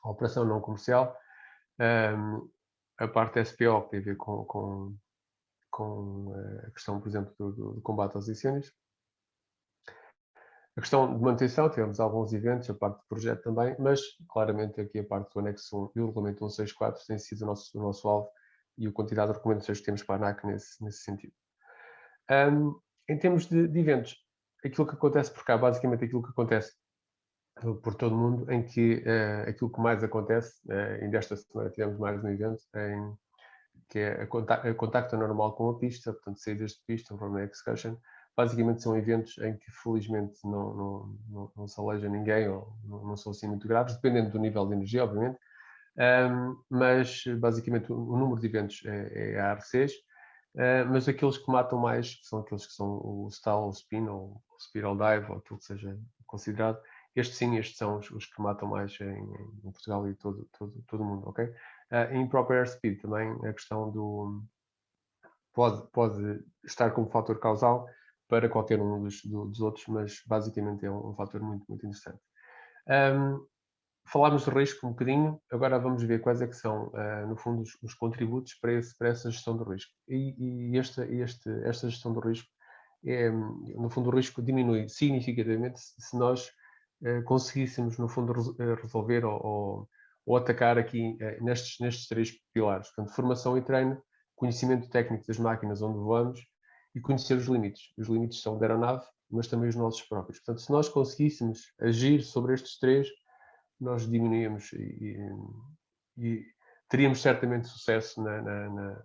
a operação não comercial, a parte SPO, que tem a ver com a questão, por exemplo, do combate aos incêndios. A questão de manutenção, tivemos alguns eventos, a parte de projeto também, mas claramente aqui a parte do anexo 1 e o regulamento 164 tem sido o nosso alvo e a quantidade de recomendações que temos para a ANAC nesse sentido. Em termos de eventos, aquilo que acontece por cá, basicamente aquilo que acontece por todo o mundo, em que aquilo que mais acontece, ainda esta semana tivemos mais um evento, que é a contacto normal com a pista, portanto saídas de pista, um Road Excursion. Basicamente são eventos em que felizmente não se aleija ninguém ou não são assim muito graves, dependendo do nível de energia, obviamente, mas basicamente o número de eventos é ARCs, mas aqueles que matam mais são aqueles que são o stall, o spin ou o spiral dive, ou aquilo que seja considerado. Estes são os que matam mais em Portugal e todo o mundo, ok? Em próprio airspeed também a questão pode estar como fator causal para qualquer um dos outros, mas basicamente é um fator muito, muito interessante. Falámos de risco um bocadinho, agora vamos ver quais é que são, no fundo, os contributos para essa gestão do risco. E esta gestão do risco, no fundo, o risco diminui significativamente se nós conseguíssemos, no fundo, resolver ou atacar aqui nestes três pilares. Portanto, formação e treino, conhecimento técnico das máquinas onde voamos e conhecer os limites. Os limites são da aeronave, mas também os nossos próprios. Portanto, se nós conseguíssemos agir sobre estes três, nós diminuíamos e teríamos certamente sucesso na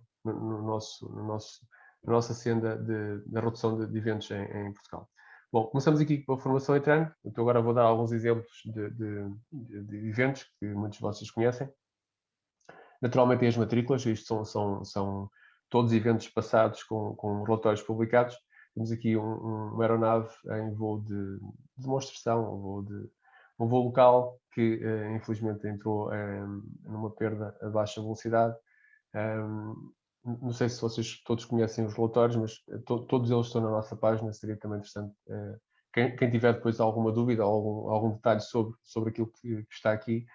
nossa senda da redução de eventos em Portugal. Bom, começamos aqui com a formação e treino. Então agora vou dar alguns exemplos de eventos que muitos de vocês conhecem. Naturalmente, as matrículas, isto são todos eventos passados com relatórios publicados. Temos aqui uma aeronave em voo de demonstração, um voo local que infelizmente entrou numa perda a baixa velocidade. Não sei se vocês todos conhecem os relatórios, mas todos eles estão na nossa página. Seria também interessante quem tiver depois alguma dúvida ou algum detalhe sobre aquilo que está aqui,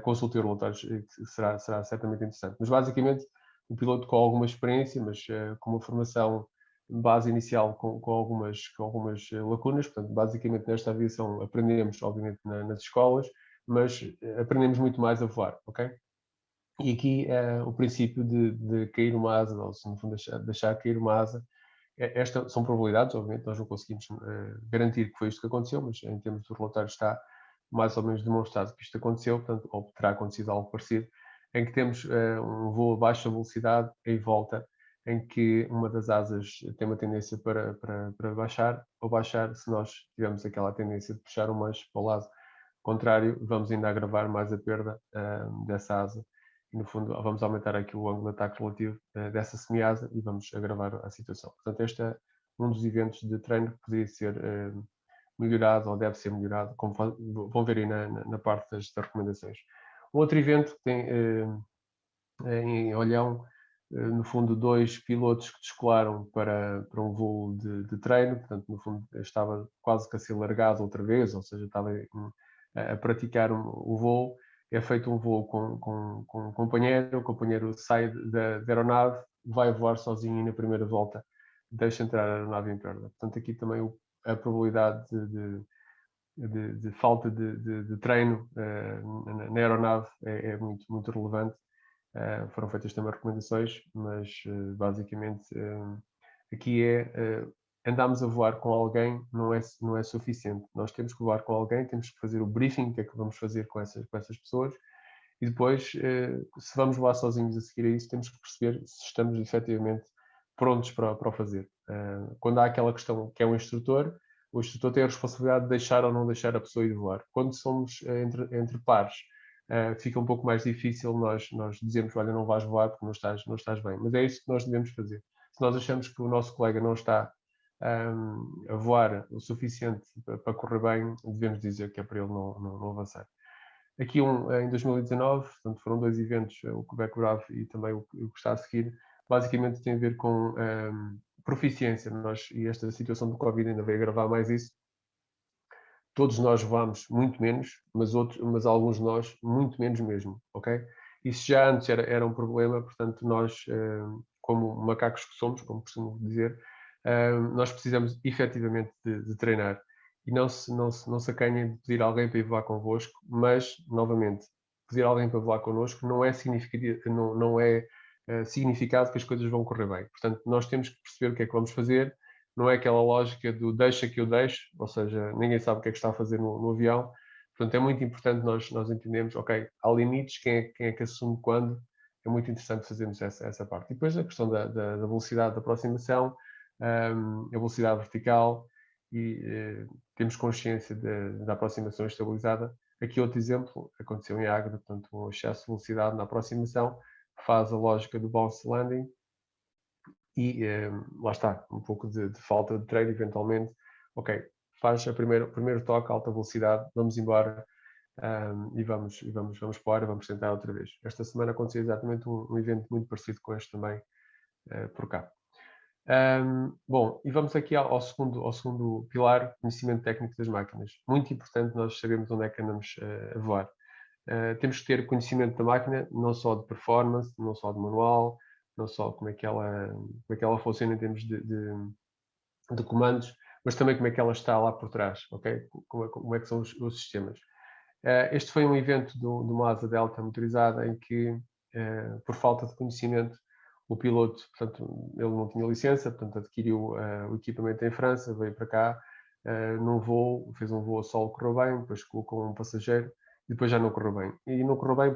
consulte os relatórios, que será certamente interessante. Mas basicamente um piloto com alguma experiência, mas com uma formação base inicial com algumas lacunas. Portanto, basicamente nesta aviação aprendemos, obviamente, nas escolas, mas aprendemos muito mais a voar, ok? E aqui o princípio de cair uma asa, ou se no fundo deixar cair uma asa, estas são probabilidades, obviamente nós não conseguimos garantir que foi isto que aconteceu, mas em termos do relatório está mais ou menos demonstrado que isto aconteceu, portanto, ou terá acontecido algo parecido, em que temos um voo a baixa velocidade em volta, em que uma das asas tem uma tendência para baixar, ou baixar, se nós tivermos aquela tendência de puxar o manche para o lado contrário, vamos ainda agravar mais a perda dessa asa no fundo vamos aumentar aqui o ângulo de ataque relativo dessa semiasa e vamos agravar a situação. Portanto, este é um dos eventos de treino que poderia ser melhorado ou deve ser melhorado, como vão ver aí na parte das recomendações. Um outro evento que tem em Olhão, no fundo, 2 pilotos que descolaram para um voo de treino, portanto, no fundo, estava quase que a ser largado outra vez, ou seja, estava a praticar o voo. É feito um voo com um companheiro, o companheiro sai da aeronave, vai voar sozinho e na primeira volta deixa entrar a aeronave em perda. Portanto, aqui também a probabilidade de falta de treino na aeronave é muito, muito relevante. Foram feitas também recomendações, mas basicamente aqui andarmos a voar com alguém não é suficiente. Nós temos que voar com alguém, temos que fazer o briefing, o que é que vamos fazer com essas pessoas, e depois, se vamos voar sozinhos a seguir a isso, temos que perceber se estamos efetivamente prontos para o fazer. Quando há aquela questão que é o instrutor tem a responsabilidade de deixar ou não deixar a pessoa ir voar. Quando somos entre pares, fica um pouco mais difícil nós dizermos, olha, não vais voar porque não estás bem. Mas é isso que nós devemos fazer. Se nós achamos que o nosso colega não está a voar o suficiente para correr bem, devemos dizer que é para ele não avançar. Aqui em 2019, portanto, foram 2 eventos, o Quebec Brave e também o que está a seguir, basicamente tem a ver com proficiência. E esta situação do Covid ainda veio agravar mais isso. Todos nós voamos muito menos, mas alguns de nós muito menos mesmo, ok? Isso já antes era um problema, portanto nós, como macacos que somos, como costumo dizer, nós precisamos efetivamente de treinar. E não se acanhem de pedir alguém para ir voar convosco, mas, novamente, pedir alguém para voar connosco não é significado que as coisas vão correr bem. Portanto, nós temos que perceber o que é que vamos fazer. Não é aquela lógica do deixa que eu deixo, ou seja, ninguém sabe o que é que está a fazer no avião. Portanto, é muito importante nós entendermos, ok, há limites, quem é que assume quando. É muito interessante fazermos essa parte. E depois a questão da velocidade da aproximação, a velocidade vertical, e temos consciência da aproximação estabilizada. Aqui outro exemplo, aconteceu em Águeda, portanto, um excesso de velocidade na aproximação, faz a lógica do bounce landing, e lá está, um pouco de falta de treino, eventualmente, ok, faz o primeiro toque, alta velocidade, vamos embora e vamos para, vamos tentar outra vez. Esta semana aconteceu exatamente um evento muito parecido com este também por cá. Bom, e vamos aqui ao segundo pilar, conhecimento técnico das máquinas. Muito importante nós sabermos onde é que andamos a voar. Temos que ter conhecimento da máquina, não só de performance, não só de manual, não só como é que ela funciona em termos de comandos, mas também como é que ela está lá por trás, ok? Como é que são os sistemas. Este foi um evento de uma asa delta motorizada em que, por falta de conhecimento, o piloto, portanto, ele não tinha licença, portanto, adquiriu o equipamento em França, veio para cá, num voo, fez um voo a solo, correu bem, depois colocou um passageiro e depois já não correu bem. E não correu bem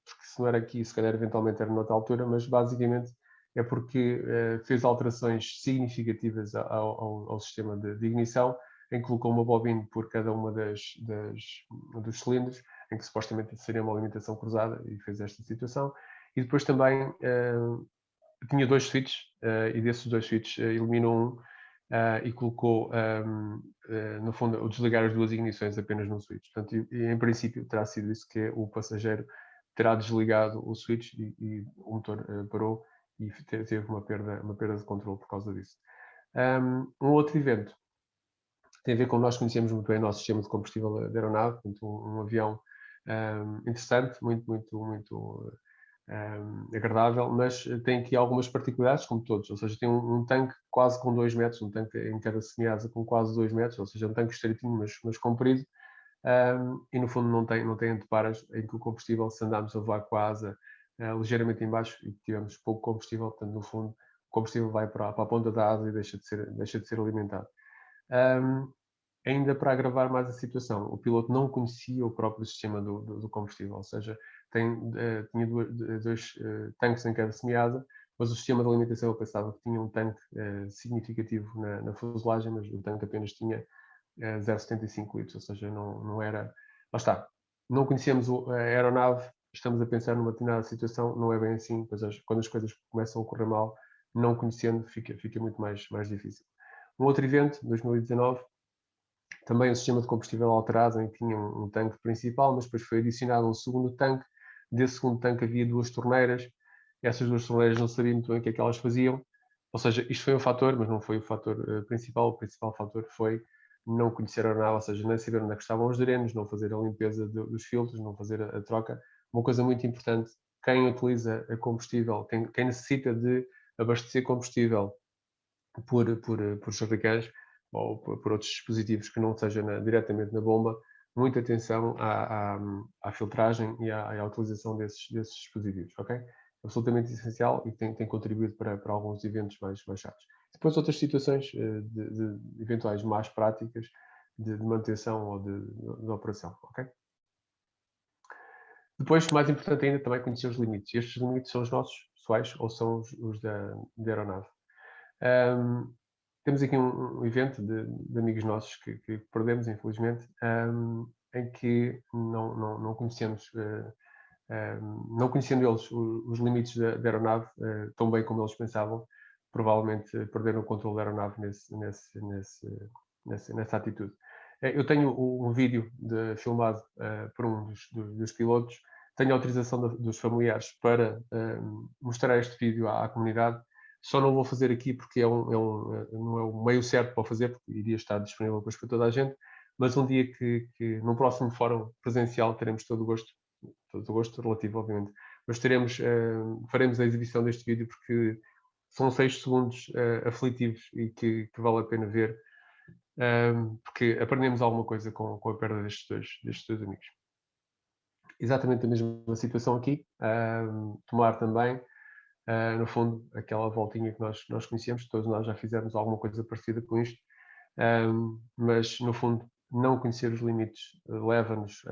porque se não era aqui, se calhar eventualmente era noutra altura, mas basicamente é porque fez alterações significativas ao sistema de ignição, em que colocou uma bobina por cada uma dos cilindros, em que supostamente seria uma alimentação cruzada, e fez esta situação. E depois também tinha 2 switches, e desses 2 switches eliminou um e colocou, no fundo, o desligar as 2 ignições apenas num switch. Portanto, em princípio, terá sido isso que o passageiro terá desligado o switch e o motor parou e teve uma perda de controle por causa disso. Um outro evento tem a ver com nós conhecemos muito bem o nosso sistema de combustível da aeronave, portanto, um avião interessante, muito agradável, mas tem aqui algumas particularidades, como todos, ou seja, tem um tanque quase com 2 metros, um tanque em cada semiasa com quase 2 metros, ou seja, um tanque estreitinho, mas comprido, e no fundo não tem anteparas em que o combustível, se andarmos a voar com a asa ligeiramente em baixo e tivermos pouco combustível, portanto, no fundo, o combustível vai para a ponta da asa e deixa de ser alimentado. Ainda para agravar mais a situação, o piloto não conhecia o próprio sistema do combustível, ou seja, tinha 2 tanques em cada semiasa, mas o sistema de alimentação eu pensava que tinha um tanque significativo na fuselagem, mas o tanque apenas tinha 0,75 litros, ou seja, não era... Lá está, não conhecíamos a aeronave, estamos a pensar numa determinada situação, não é bem assim, pois quando as coisas começam a correr mal, não conhecendo, fica muito mais difícil. Um outro evento, 2019, também o sistema de combustível alterado, em que tinha um tanque principal, mas depois foi adicionado um segundo tanque. Desse segundo tanque havia 2 torneiras. Essas 2 torneiras não sabiam muito bem o que é que elas faziam. Ou seja, isto foi um fator, mas não foi o fator principal. O principal fator foi não conhecer a aeronave, ou seja, nem saber onde é que estavam os drenos, não fazer a limpeza dos filtros, não fazer a troca. Uma coisa muito importante, quem utiliza combustível, quem necessita de abastecer combustível por fabricantes ou por outros dispositivos que não seja diretamente na bomba, muita atenção à filtragem e à utilização desses dispositivos, ok? Absolutamente essencial e tem contribuído para alguns eventos mais chatos. Depois outras situações de eventuais más práticas de manutenção ou de operação, ok? Depois, mais importante ainda, também conhecer os limites. Estes limites são os nossos pessoais ou são os da aeronave. Temos aqui um evento de amigos nossos que perdemos, infelizmente, em que não conhecemos, não conhecendo eles os limites da aeronave tão bem como eles pensavam, provavelmente perderam o controle da aeronave nessa atitude. Eu tenho um vídeo filmado por um dos pilotos, tenho a autorização dos familiares para mostrar este vídeo à comunidade. Só não vou fazer aqui porque não é o meio certo para fazer, porque iria estar disponível depois para toda a gente, mas um dia que num próximo fórum presencial teremos todo o gosto relativo, obviamente, mas faremos a exibição deste vídeo porque são 6 segundos aflitivos e que vale a pena ver, porque aprendemos alguma coisa com a perda destes dois amigos. Exatamente a mesma situação aqui, tomar também, no fundo, aquela voltinha que nós conhecemos, todos nós já fizemos alguma coisa parecida com isto, mas no fundo não conhecer os limites leva-nos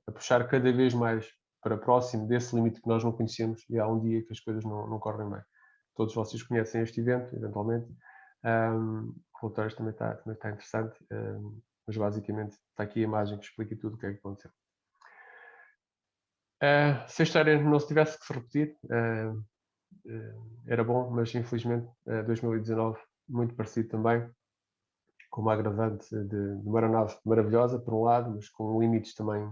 a puxar cada vez mais para próximo desse limite que nós não conhecemos e há um dia que as coisas não correm bem. Todos vocês conhecem este evento, eventualmente, o relatório também está interessante, mas basicamente está aqui a imagem que explica tudo o que é que aconteceu. Se a história não se tivesse que se repetir, era bom, mas infelizmente 2019 muito parecido também, com uma agravante de uma aeronave maravilhosa por um lado, mas com limites também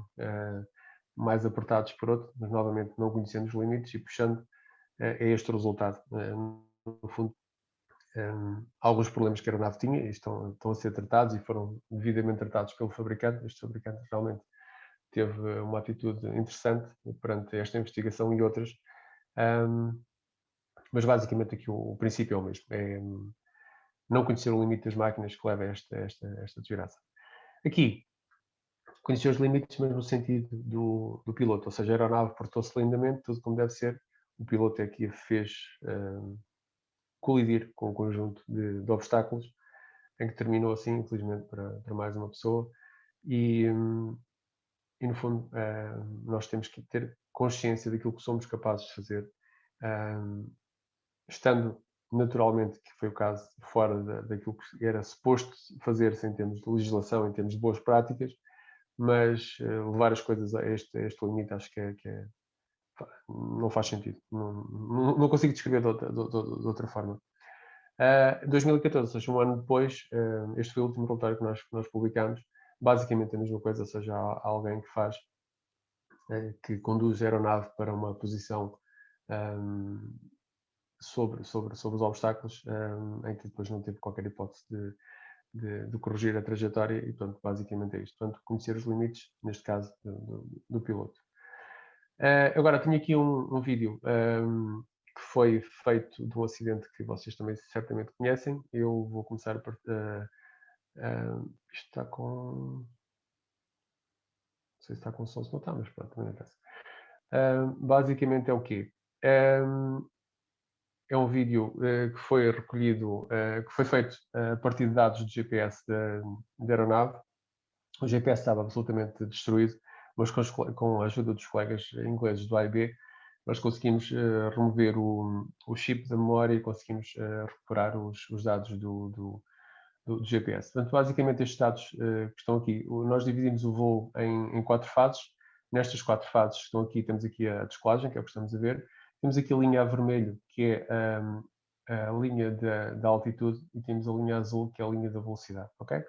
mais apertados por outro, mas novamente não conhecendo os limites e puxando é este o resultado. No fundo, alguns problemas que a aeronave tinha e estão a ser tratados e foram devidamente tratados pelo fabricante. Este fabricante realmente teve uma atitude interessante perante esta investigação e outras, mas basicamente aqui o princípio é o mesmo, é não conhecer o limite das máquinas que leva a esta desgraça. Aqui, conhecer os limites, mas no sentido do piloto, ou seja, a aeronave portou-se lindamente, tudo como deve ser, o piloto é que a fez colidir com um conjunto de obstáculos, em que terminou assim, infelizmente, para mais uma pessoa, e no fundo nós temos que ter consciência daquilo que somos capazes de fazer, estando naturalmente, que foi o caso, fora daquilo que era suposto fazer-se em termos de legislação, em termos de boas práticas, mas levar as coisas a este limite acho que não faz sentido. Não consigo descrever de outra forma. 2014, ou seja, um ano depois, este foi o último relatório que nós publicamos, basicamente a mesma coisa, ou seja, há alguém que conduz a aeronave para uma posição sobre os obstáculos, em que depois não teve qualquer hipótese de corrigir a trajetória e, portanto, basicamente é isto. Portanto, conhecer os limites, neste caso, do piloto. Agora, tenho aqui um vídeo que foi feito de um acidente que vocês também certamente conhecem. Eu vou começar por... isto está com... Não sei se está com som, se não está, mas pronto, também não interessa. Basicamente é o quê? É um vídeo que foi recolhido, que foi feito a partir de dados de GPS da aeronave. O GPS estava absolutamente destruído, mas com a ajuda dos colegas ingleses do AIB, nós conseguimos remover o chip da memória e conseguimos recuperar os dados do GPS. Portanto, basicamente estes dados que estão aqui, nós dividimos o voo em 4 fases. nestas 4 fases que estão aqui, temos aqui a descolagem, que é o que estamos a ver, temos aqui a linha a vermelho, que é a linha da altitude, e temos a linha azul, que é a linha da velocidade, ok?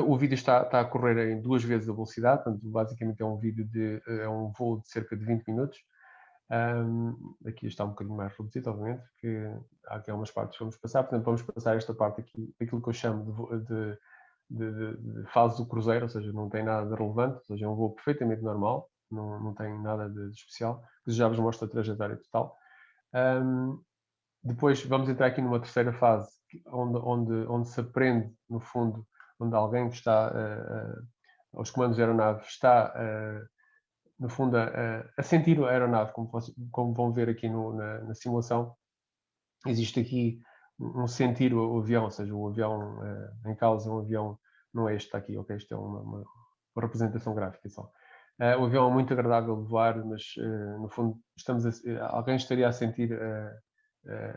O vídeo está a correr em 2 vezes a velocidade, portanto, basicamente é um voo de cerca de 20 minutos. Aqui está um bocadinho mais reduzido, obviamente, porque há aqui algumas partes que vamos passar, portanto, vamos passar esta parte aqui, aquilo que eu chamo de fase do cruzeiro, ou seja, não tem nada de relevante, ou seja, é um voo perfeitamente normal, não tem nada de especial, que já vos mostro a trajetória total. Depois vamos entrar aqui numa terceira fase, onde se aprende, no fundo, onde alguém que está aos comandos da aeronave está, no fundo, a sentir a aeronave, como vão ver aqui na simulação. Existe aqui um sentir o avião, ou seja, o avião em causa, um avião, não é este que está aqui, ok? Isto é uma representação gráfica só. O avião é muito agradável de voar, mas no fundo alguém estaria a sentir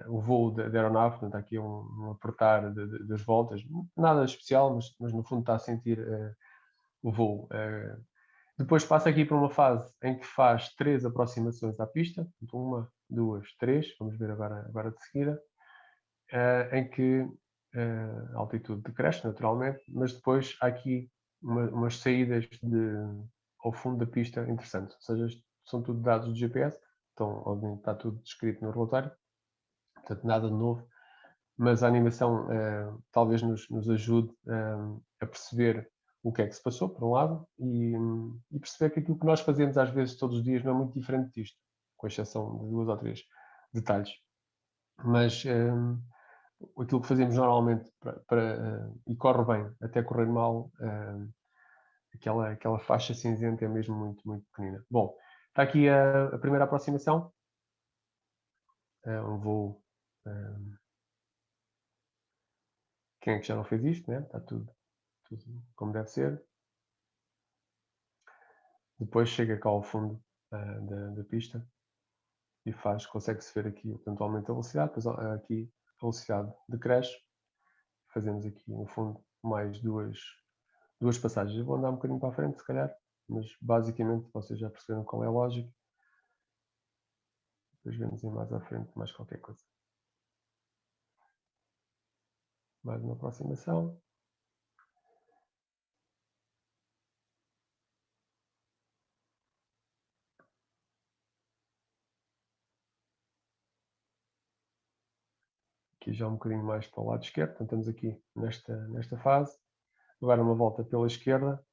o voo da aeronave, portanto, há aqui um apertar das voltas, nada especial, mas no fundo está a sentir o voo. Depois passa aqui para uma fase em que faz 3 aproximações à pista, portanto, 1, 2, 3, vamos ver agora de seguida, em que a altitude decresce naturalmente, mas depois há aqui umas saídas ao fundo da pista interessantes, ou seja, são tudo dados do GPS, então obviamente está tudo descrito no relatório, portanto nada de novo, mas a animação talvez nos ajude a perceber o que é que se passou, por um lado, e perceber que aquilo que nós fazemos às vezes todos os dias não é muito diferente disto, com exceção de 2 ou 3 detalhes. Mas aquilo que fazemos normalmente e corre bem, até correr mal, aquela faixa cinzenta é mesmo muito, muito pequenina. Bom, está aqui a primeira aproximação, um voo. Quem é que já não fez isto, né? Está tudo como deve ser. Depois chega cá ao fundo da pista e consegue-se ver aqui, portanto, aumenta a velocidade, depois aqui a velocidade decresce. Fazemos aqui, no fundo, mais duas passagens. Eu vou andar um bocadinho para a frente, se calhar, mas basicamente vocês já perceberam qual é a lógica. Depois vemos aí mais à frente mais qualquer coisa. Mais uma aproximação. Aqui já um bocadinho mais para o lado esquerdo, portanto estamos aqui nesta fase. Agora uma volta pela esquerda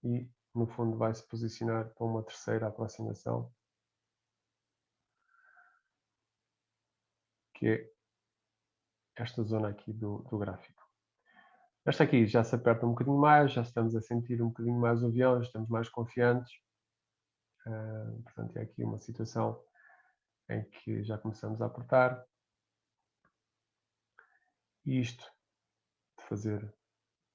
e no fundo vai se posicionar para uma terceira aproximação, que é esta zona aqui do gráfico. Esta aqui já se aperta um bocadinho mais, já estamos a sentir um bocadinho mais o avião, já estamos mais confiantes. Portanto, é aqui uma situação em que já começamos a apertar. E isto de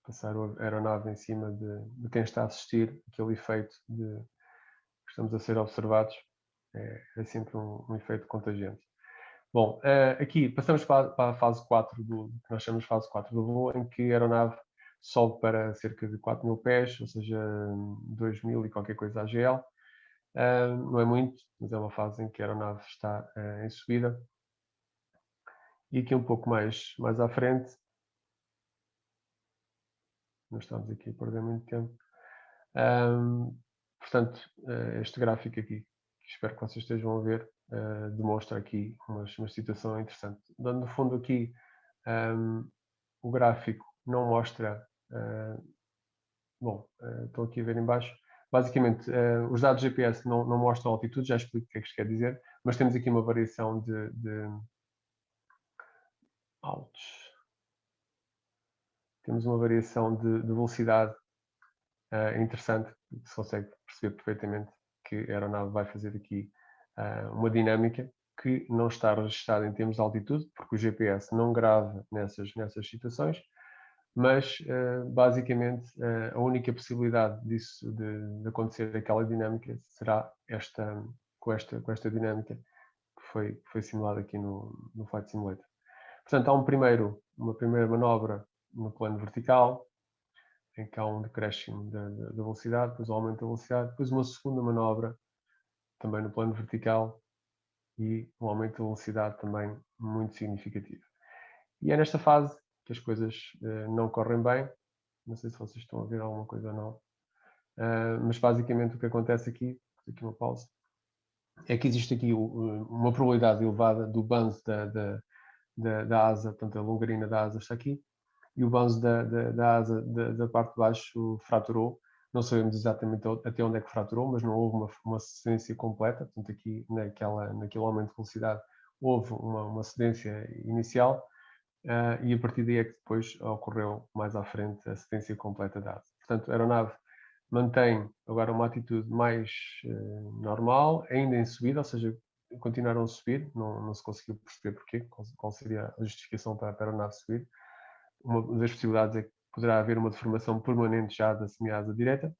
passar a aeronave em cima de quem está a assistir, aquele efeito de que estamos a ser observados, é sempre um efeito contagiante. Bom, aqui passamos para a fase 4 que nós chamamos de fase 4 do voo, em que a aeronave sobe para cerca de 4.000 pés, ou seja, 2.000 e qualquer coisa AGL. Não é muito, mas é uma fase em que a aeronave está em subida. E aqui um pouco mais à frente, não estamos aqui a perder muito tempo. Portanto, este gráfico aqui, que espero que vocês estejam a ver, demonstra aqui uma situação interessante. Dando no fundo aqui, o gráfico não mostra, estou aqui a ver em baixo, basicamente os dados GPS não mostram altitude, já explico o que é que isto quer dizer, mas temos aqui uma variação temos uma variação de velocidade interessante, que se consegue perceber perfeitamente que a aeronave vai fazer aqui uma dinâmica que não está registada em termos de altitude, porque o GPS não grava nessas situações, mas basicamente a única possibilidade disso de acontecer aquela dinâmica será com esta dinâmica que foi simulada aqui no Flight Simulator. Portanto, há uma primeira manobra no plano vertical, em que há um decréscimo da velocidade, depois o aumento da velocidade, depois uma segunda manobra, também no plano vertical, e um aumento da velocidade também muito significativo. E é nesta fase que as coisas não correm bem. Não sei se vocês estão a ver alguma coisa ou não. Mas basicamente o que acontece aqui uma pausa, é que existe aqui uma probabilidade elevada do banzo da asa, portanto a longarina da asa está aqui, e o banzo da asa da parte de baixo fraturou. Não sabemos exatamente até onde é que fraturou, mas não houve uma cedência completa. Portanto, aqui naquele aumento de velocidade houve uma cedência inicial, e a partir daí é que depois ocorreu mais à frente a cedência completa da asa. Portanto, a aeronave mantém agora uma atitude mais normal, ainda em subida, ou seja, continuaram a subir, não se conseguiu perceber porquê, qual seria a justificação para a aeronave subir. Uma das possibilidades é que poderá haver uma deformação permanente já da semiasa direta.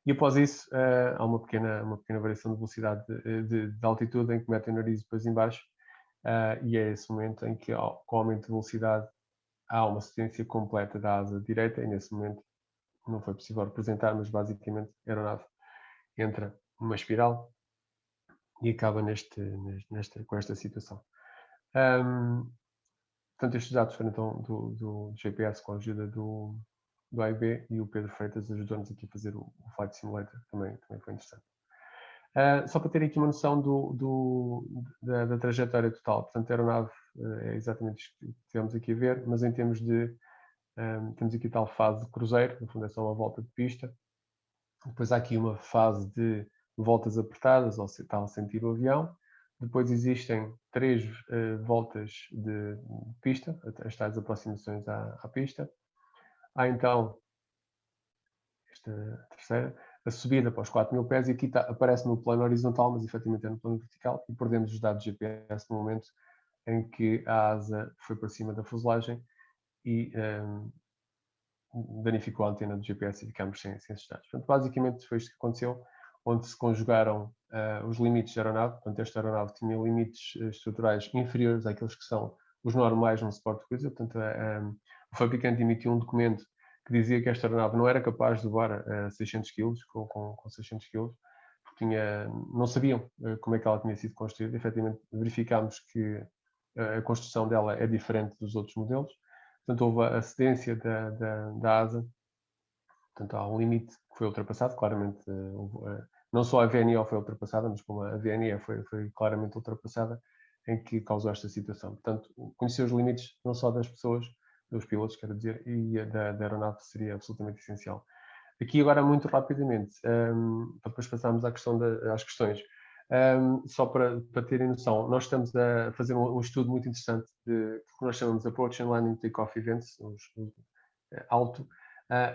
E após isso, há uma pequena variação de velocidade de altitude, em que mete o nariz depois em baixo, e é esse momento em que, com o aumento de velocidade, há uma cedência completa da asa direita, e nesse momento não foi possível representar, mas basicamente a aeronave entra numa espiral e acaba com esta situação. Portanto, estes dados foram então do GPS com a ajuda do AIB, e o Pedro Freitas ajudou-nos aqui a fazer o Flight Simulator, também foi interessante. Só para ter aqui uma noção da trajetória total. Portanto, a aeronave é exatamente isto que tivemos aqui a ver, mas em termos de... temos aqui tal fase de cruzeiro, no fundo é só uma volta de pista. Depois há aqui uma fase de voltas apertadas, ou se tal sentir o avião. Depois existem 3 voltas de pista, as tais aproximações à pista. Há então esta terceira, a subida para os 4.000 pés, e aqui aparece no plano horizontal, mas efetivamente é no plano vertical, e perdemos os dados de GPS no momento em que a asa foi para cima da fuselagem e danificou a antena do GPS, e ficámos sem esses dados. Portanto, basicamente foi isto que aconteceu, onde se conjugaram os limites da aeronave. Portanto, esta aeronave tinha limites estruturais inferiores àqueles que são os normais num Sport Cruiser. Portanto, o fabricante emitiu um documento que dizia que esta aeronave não era capaz de voar 600 kg, com 600 kg, porque não sabiam como é que ela tinha sido construída. Efetivamente, verificámos que a construção dela é diferente dos outros modelos. Portanto, houve a cedência da asa. Portanto, há um limite que foi ultrapassado, claramente. Não só a VNO foi ultrapassada, mas como a VNE foi claramente ultrapassada, em que causou esta situação. Portanto, conhecer os limites não só das pessoas, dos pilotos, quero dizer, e da aeronave seria absolutamente essencial. Aqui agora, muito rapidamente, para depois passarmos às questões, só para terem noção, nós estamos a fazer um estudo muito interessante que nós chamamos de Approach and Landing Takeoff Events, ALTO,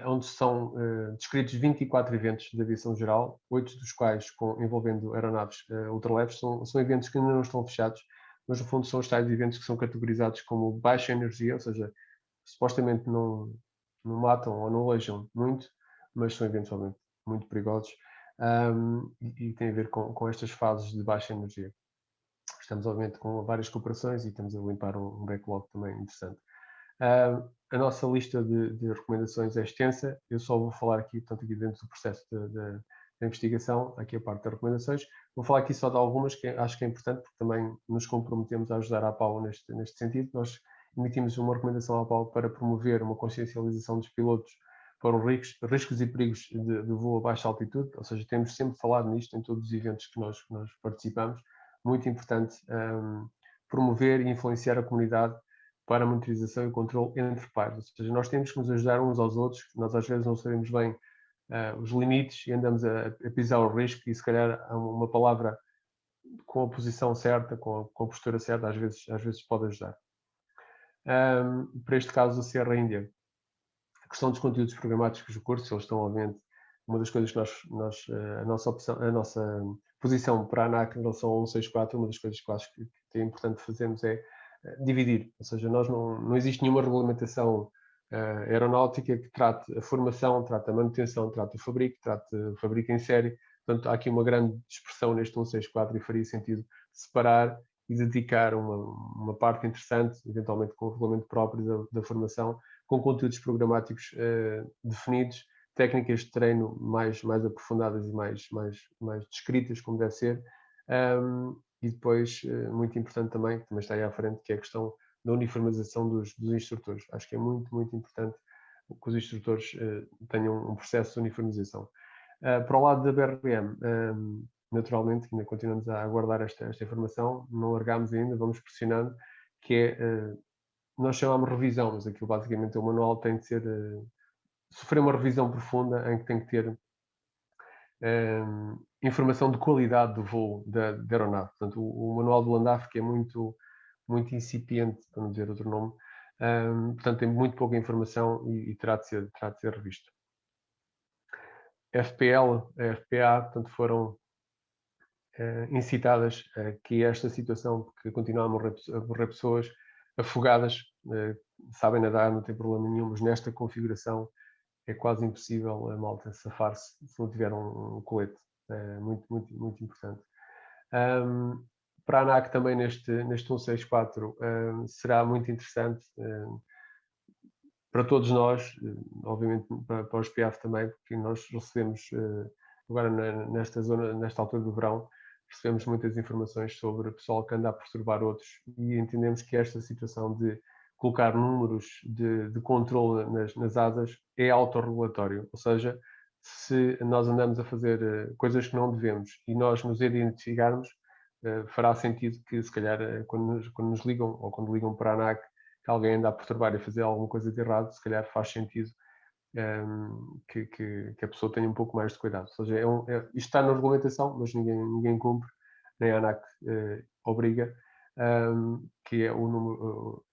onde são descritos 24 eventos de aviação geral, 8 dos quais envolvendo aeronaves ultraleves. São eventos que ainda não estão fechados, mas no fundo são os tais eventos que são categorizados como baixa energia, ou seja, supostamente não matam ou não alejam muito, mas são eventos obviamente muito perigosos, e tem a ver com estas fases de baixa energia. Estamos obviamente com várias cooperações e estamos a limpar um backlog também interessante. A nossa lista de recomendações é extensa. Eu só vou falar aqui, portanto, aqui dentro do processo da investigação, aqui a parte das recomendações. Vou falar aqui só de algumas que acho que é importante, porque também nos comprometemos a ajudar a APAU neste sentido. Nós emitimos uma recomendação à APAU para promover uma consciencialização dos pilotos para os riscos e perigos de voo a baixa altitude, ou seja, temos sempre falado nisto em todos os eventos que nós participamos. Muito importante promover e influenciar a comunidade para a monitorização e controle entre pares, ou seja, nós temos que nos ajudar uns aos outros. Nós às vezes não sabemos bem os limites e andamos a pisar o risco, e se calhar uma palavra com a posição certa, com a postura certa, às vezes pode ajudar. Para este caso, a Sierra Índia, a questão dos conteúdos programáticos do curso, eles estão, obviamente, uma das coisas que a nossa posição para a ANAC em relação ao 164, uma das coisas que eu acho que é importante fazermos é dividir, ou seja, não existe nenhuma regulamentação aeronáutica que trate a formação, trate a manutenção, trate o fabrico em série. Portanto, há aqui uma grande dispersão neste 164 e faria sentido separar e dedicar uma parte interessante, eventualmente com o regulamento próprio da formação, com conteúdos programáticos definidos, técnicas de treino mais aprofundadas e mais descritas, como deve ser, e depois, muito importante também, que também está aí à frente, que é a questão da uniformização dos instrutores. Acho que é muito, muito importante que os instrutores tenham um processo de uniformização. Para o lado da BRM, naturalmente, ainda continuamos a aguardar esta informação, não largámos ainda, vamos pressionando, que é, nós chamamos revisão, mas aquilo basicamente o manual tem de ser, sofrer uma revisão profunda em que tem que ter informação de qualidade do voo da aeronave. Portanto, o manual do Landaf, que é muito incipiente, para não dizer outro nome, portanto tem muito pouca informação e terá de ser revisto. FPL, FPA, portanto foram incitadas que esta situação, porque continuam a morrer pessoas afogadas, sabem nadar, não tem problema nenhum, mas nesta configuração é quase impossível a malta safar-se se não tiver um colete. É muito importante. Para a ANAC também neste 164 será muito interessante para todos nós, obviamente para os PIAF também, porque nós recebemos agora nesta altura do verão, recebemos muitas informações sobre o pessoal que anda a perturbar outros e entendemos que esta situação de colocar números de controle nas asas é autorregulatório, ou seja, se nós andamos a fazer coisas que não devemos e nós nos identificarmos, fará sentido que se calhar quando nos ligam ou quando ligam para a ANAC que alguém anda a perturbar e fazer alguma coisa de errado, se calhar faz sentido que a pessoa tenha um pouco mais de cuidado. Ou seja, isto está na regulamentação, mas ninguém cumpre, nem a ANAC obriga, que é o número,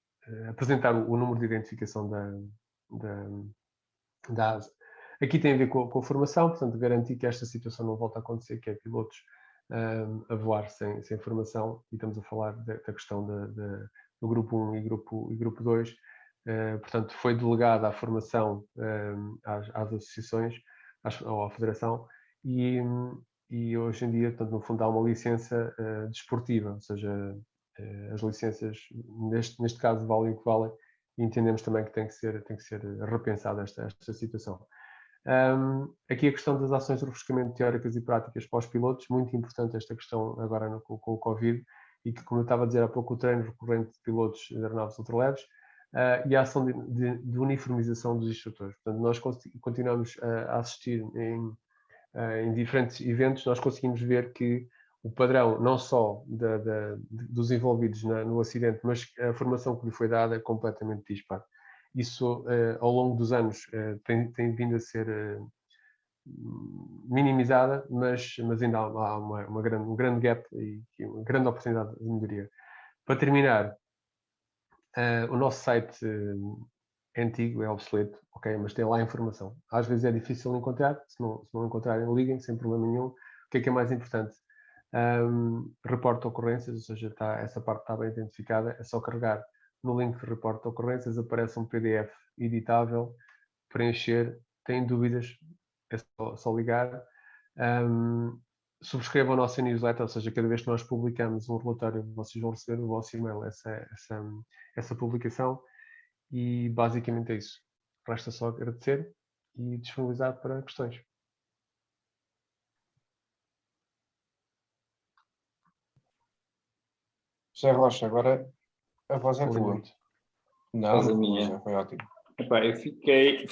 apresentar o número de identificação da asa. Aqui tem a ver com a formação, portanto, garantir que esta situação não volta a acontecer, que é pilotos a voar sem formação, e estamos a falar da questão do grupo 1 e grupo 2, portanto foi delegada a formação às associações, à federação, e hoje em dia, portanto, no fundo há uma licença desportiva, ou seja, as licenças neste caso valem o que valem, e entendemos também que tem que ser repensada esta situação. Aqui a questão das ações de refrescamento teóricas e práticas para os pilotos, muito importante esta questão agora com o Covid, e que, como eu estava a dizer há pouco, o treino recorrente de pilotos de aeronaves ultraleves e a ação de uniformização dos instrutores. Portanto, nós continuamos a assistir em diferentes eventos, nós conseguimos ver que o padrão, não só dos envolvidos no acidente, mas a formação que lhe foi dada é completamente dispar. Isso, ao longo dos anos, tem vindo a ser minimizada, mas ainda há um grande gap e uma grande oportunidade de melhoria. Para terminar, o nosso site é antigo, é obsoleto, ok, mas tem lá a informação. Às vezes é difícil encontrar, se não encontrarem, liguem, sem problema nenhum. O que é mais importante? Reporte de ocorrências, ou seja, essa parte está bem identificada, é só carregar no link de reporte de ocorrências, aparece um PDF editável, preencher, tem dúvidas, é só ligar. Subscrevam a nossa newsletter, ou seja, cada vez que nós publicamos um relatório, vocês vão receber no vosso e-mail essa publicação, e basicamente é isso. Resta só agradecer e disponibilizar para questões. José Rocha, agora a voz é tua. Muito. Não, Voz é minha. já foi ótimo. Epá, eu fiquei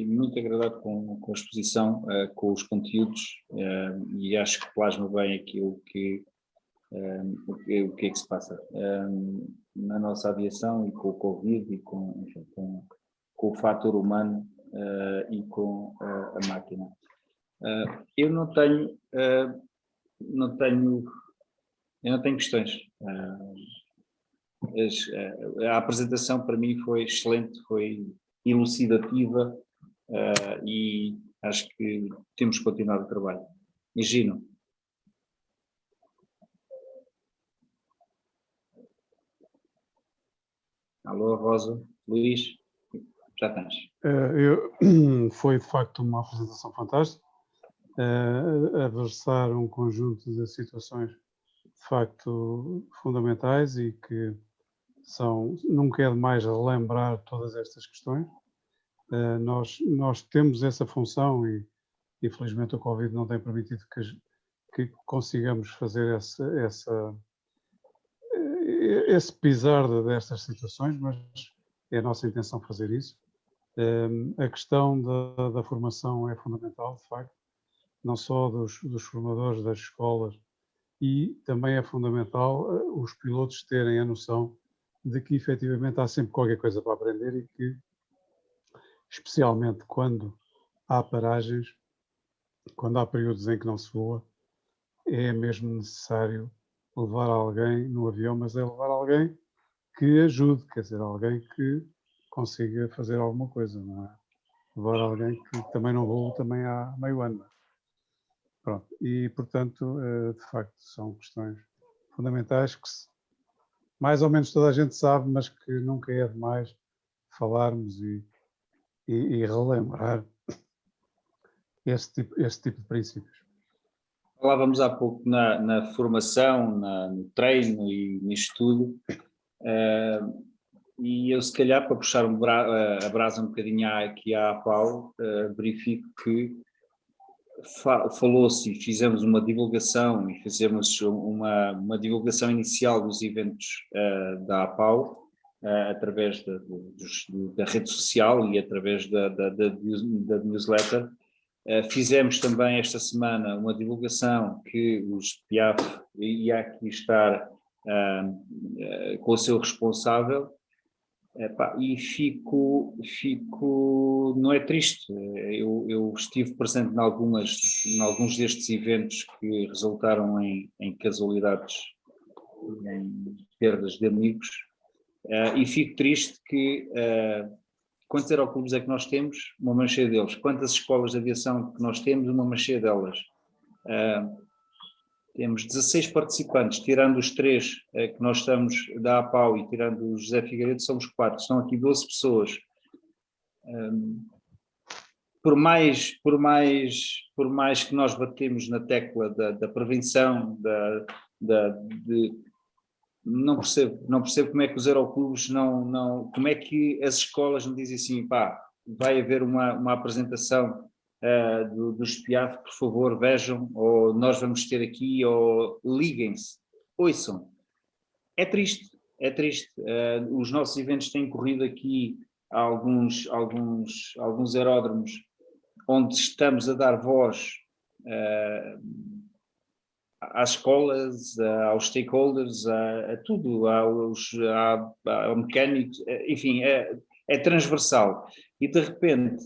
muito agradado com a exposição, com os conteúdos, e acho que plasma bem aquilo o que é que se passa na nossa aviação, e com o Covid, e com o fator humano e com a máquina. Eu não tenho questões. A apresentação para mim foi excelente, foi elucidativa, e acho que temos que continuar o trabalho. E Gino? Alô, Rosa, Luís, já tens. Foi de facto uma apresentação fantástica, a versar um conjunto de situações de facto fundamentais e que nunca é demais relembrar todas estas questões. Nós temos essa função e, infelizmente, o Covid não tem permitido que consigamos fazer esse pisar destas situações, mas é a nossa intenção fazer isso. A questão da formação é fundamental, de facto, não só dos formadores das escolas, e também é fundamental os pilotos terem a noção de que efetivamente há sempre qualquer coisa para aprender e que, especialmente quando há paragens, quando há períodos em que não se voa, é mesmo necessário levar alguém no avião, mas é levar alguém que ajude, quer dizer, alguém que consiga fazer alguma coisa, não é? Levar alguém que também não voa também há meio ano. Pronto. E, portanto, de facto, são questões fundamentais que mais ou menos toda a gente sabe, mas que nunca é demais falarmos e relembrar esse tipo de princípios. Falávamos há pouco na formação, no treino e nisto tudo, e eu, se calhar, para puxar a brasa um bocadinho aqui à APAU, verifico que falou-se e fizemos uma divulgação e fizemos uma divulgação inicial dos eventos da APAU, através da rede social e através da newsletter. Fizemos também esta semana uma divulgação que o SPIAF ia aqui estar com o seu responsável. E fico, não é triste, eu estive presente em alguns destes eventos que resultaram em casualidades, em perdas de amigos, e fico triste que quantos aeroclubes é que nós temos? Uma mancheia deles. Quantas escolas de aviação que nós temos? Uma mancheia delas. Temos 16 participantes, tirando os 3 que nós estamos da APAU e tirando o José Figueiredo, somos 4. Estão aqui 12 pessoas. Por mais que nós batemos na tecla da prevenção, não percebo como é que os aeroclubes como é que as escolas não dizem assim, vai haver uma apresentação do SPIAF, por favor, vejam, ou nós vamos ter aqui, ou liguem-se, ouçam. É triste. Os nossos eventos têm corrido aqui a alguns aeródromos onde estamos a dar voz às escolas, aos stakeholders, a tudo, ao mecânico, enfim, é transversal. E de repente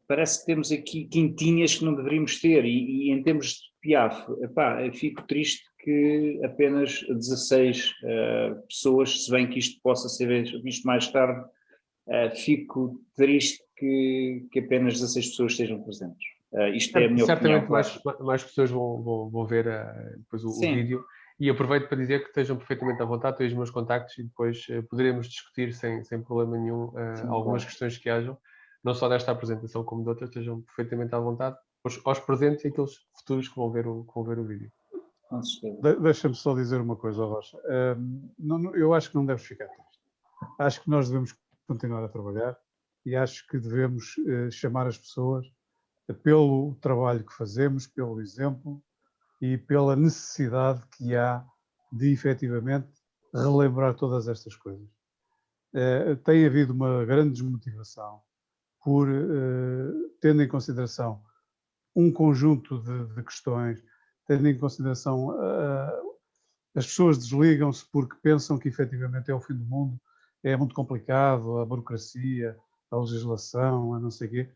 parece que temos aqui quintinhas que não deveríamos ter, e em termos de PIAF, fico triste que apenas 16 pessoas, se bem que isto possa ser visto mais tarde, fico triste que apenas 16 pessoas estejam presentes. Isto é a minha certamente opinião. mais pessoas vão ver depois o vídeo, e aproveito para dizer que estejam perfeitamente à vontade, têm os meus contactos e depois poderemos discutir sem problema nenhum algumas questões que hajam, não só desta apresentação como de outras, estejam perfeitamente à vontade, aos presentes e aqueles futuros que vão ver o vídeo. Deixa-me só dizer uma coisa, Rocha. Eu acho que não deves ficar triste. Acho que nós devemos continuar a trabalhar e acho que devemos chamar as pessoas pelo trabalho que fazemos, pelo exemplo e pela necessidade que há de efetivamente relembrar todas estas coisas. Tem havido uma grande desmotivação por, tendo em consideração um conjunto de questões, tendo em consideração as pessoas desligam-se porque pensam que efetivamente é o fim do mundo, é muito complicado, a burocracia, a legislação, a não sei o quê.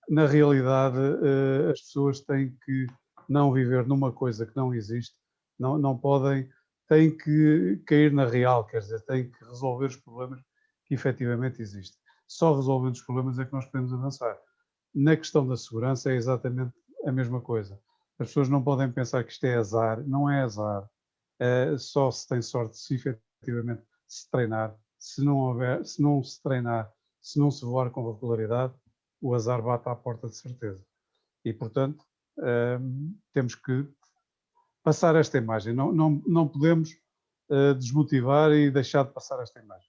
Na realidade, as pessoas têm que não viver numa coisa que não existe, não podem, têm que cair na real, quer dizer, têm que resolver os problemas que efetivamente existem. Só resolvendo os problemas é que nós podemos avançar. Na questão da segurança é exatamente a mesma coisa. As pessoas não podem pensar que isto é azar, não é azar. Só se tem sorte se efetivamente se treinar, se não se treinar, se não se voar com regularidade, o azar bate à porta de certeza. E, portanto, temos que passar esta imagem. Não podemos desmotivar e deixar de passar esta imagem.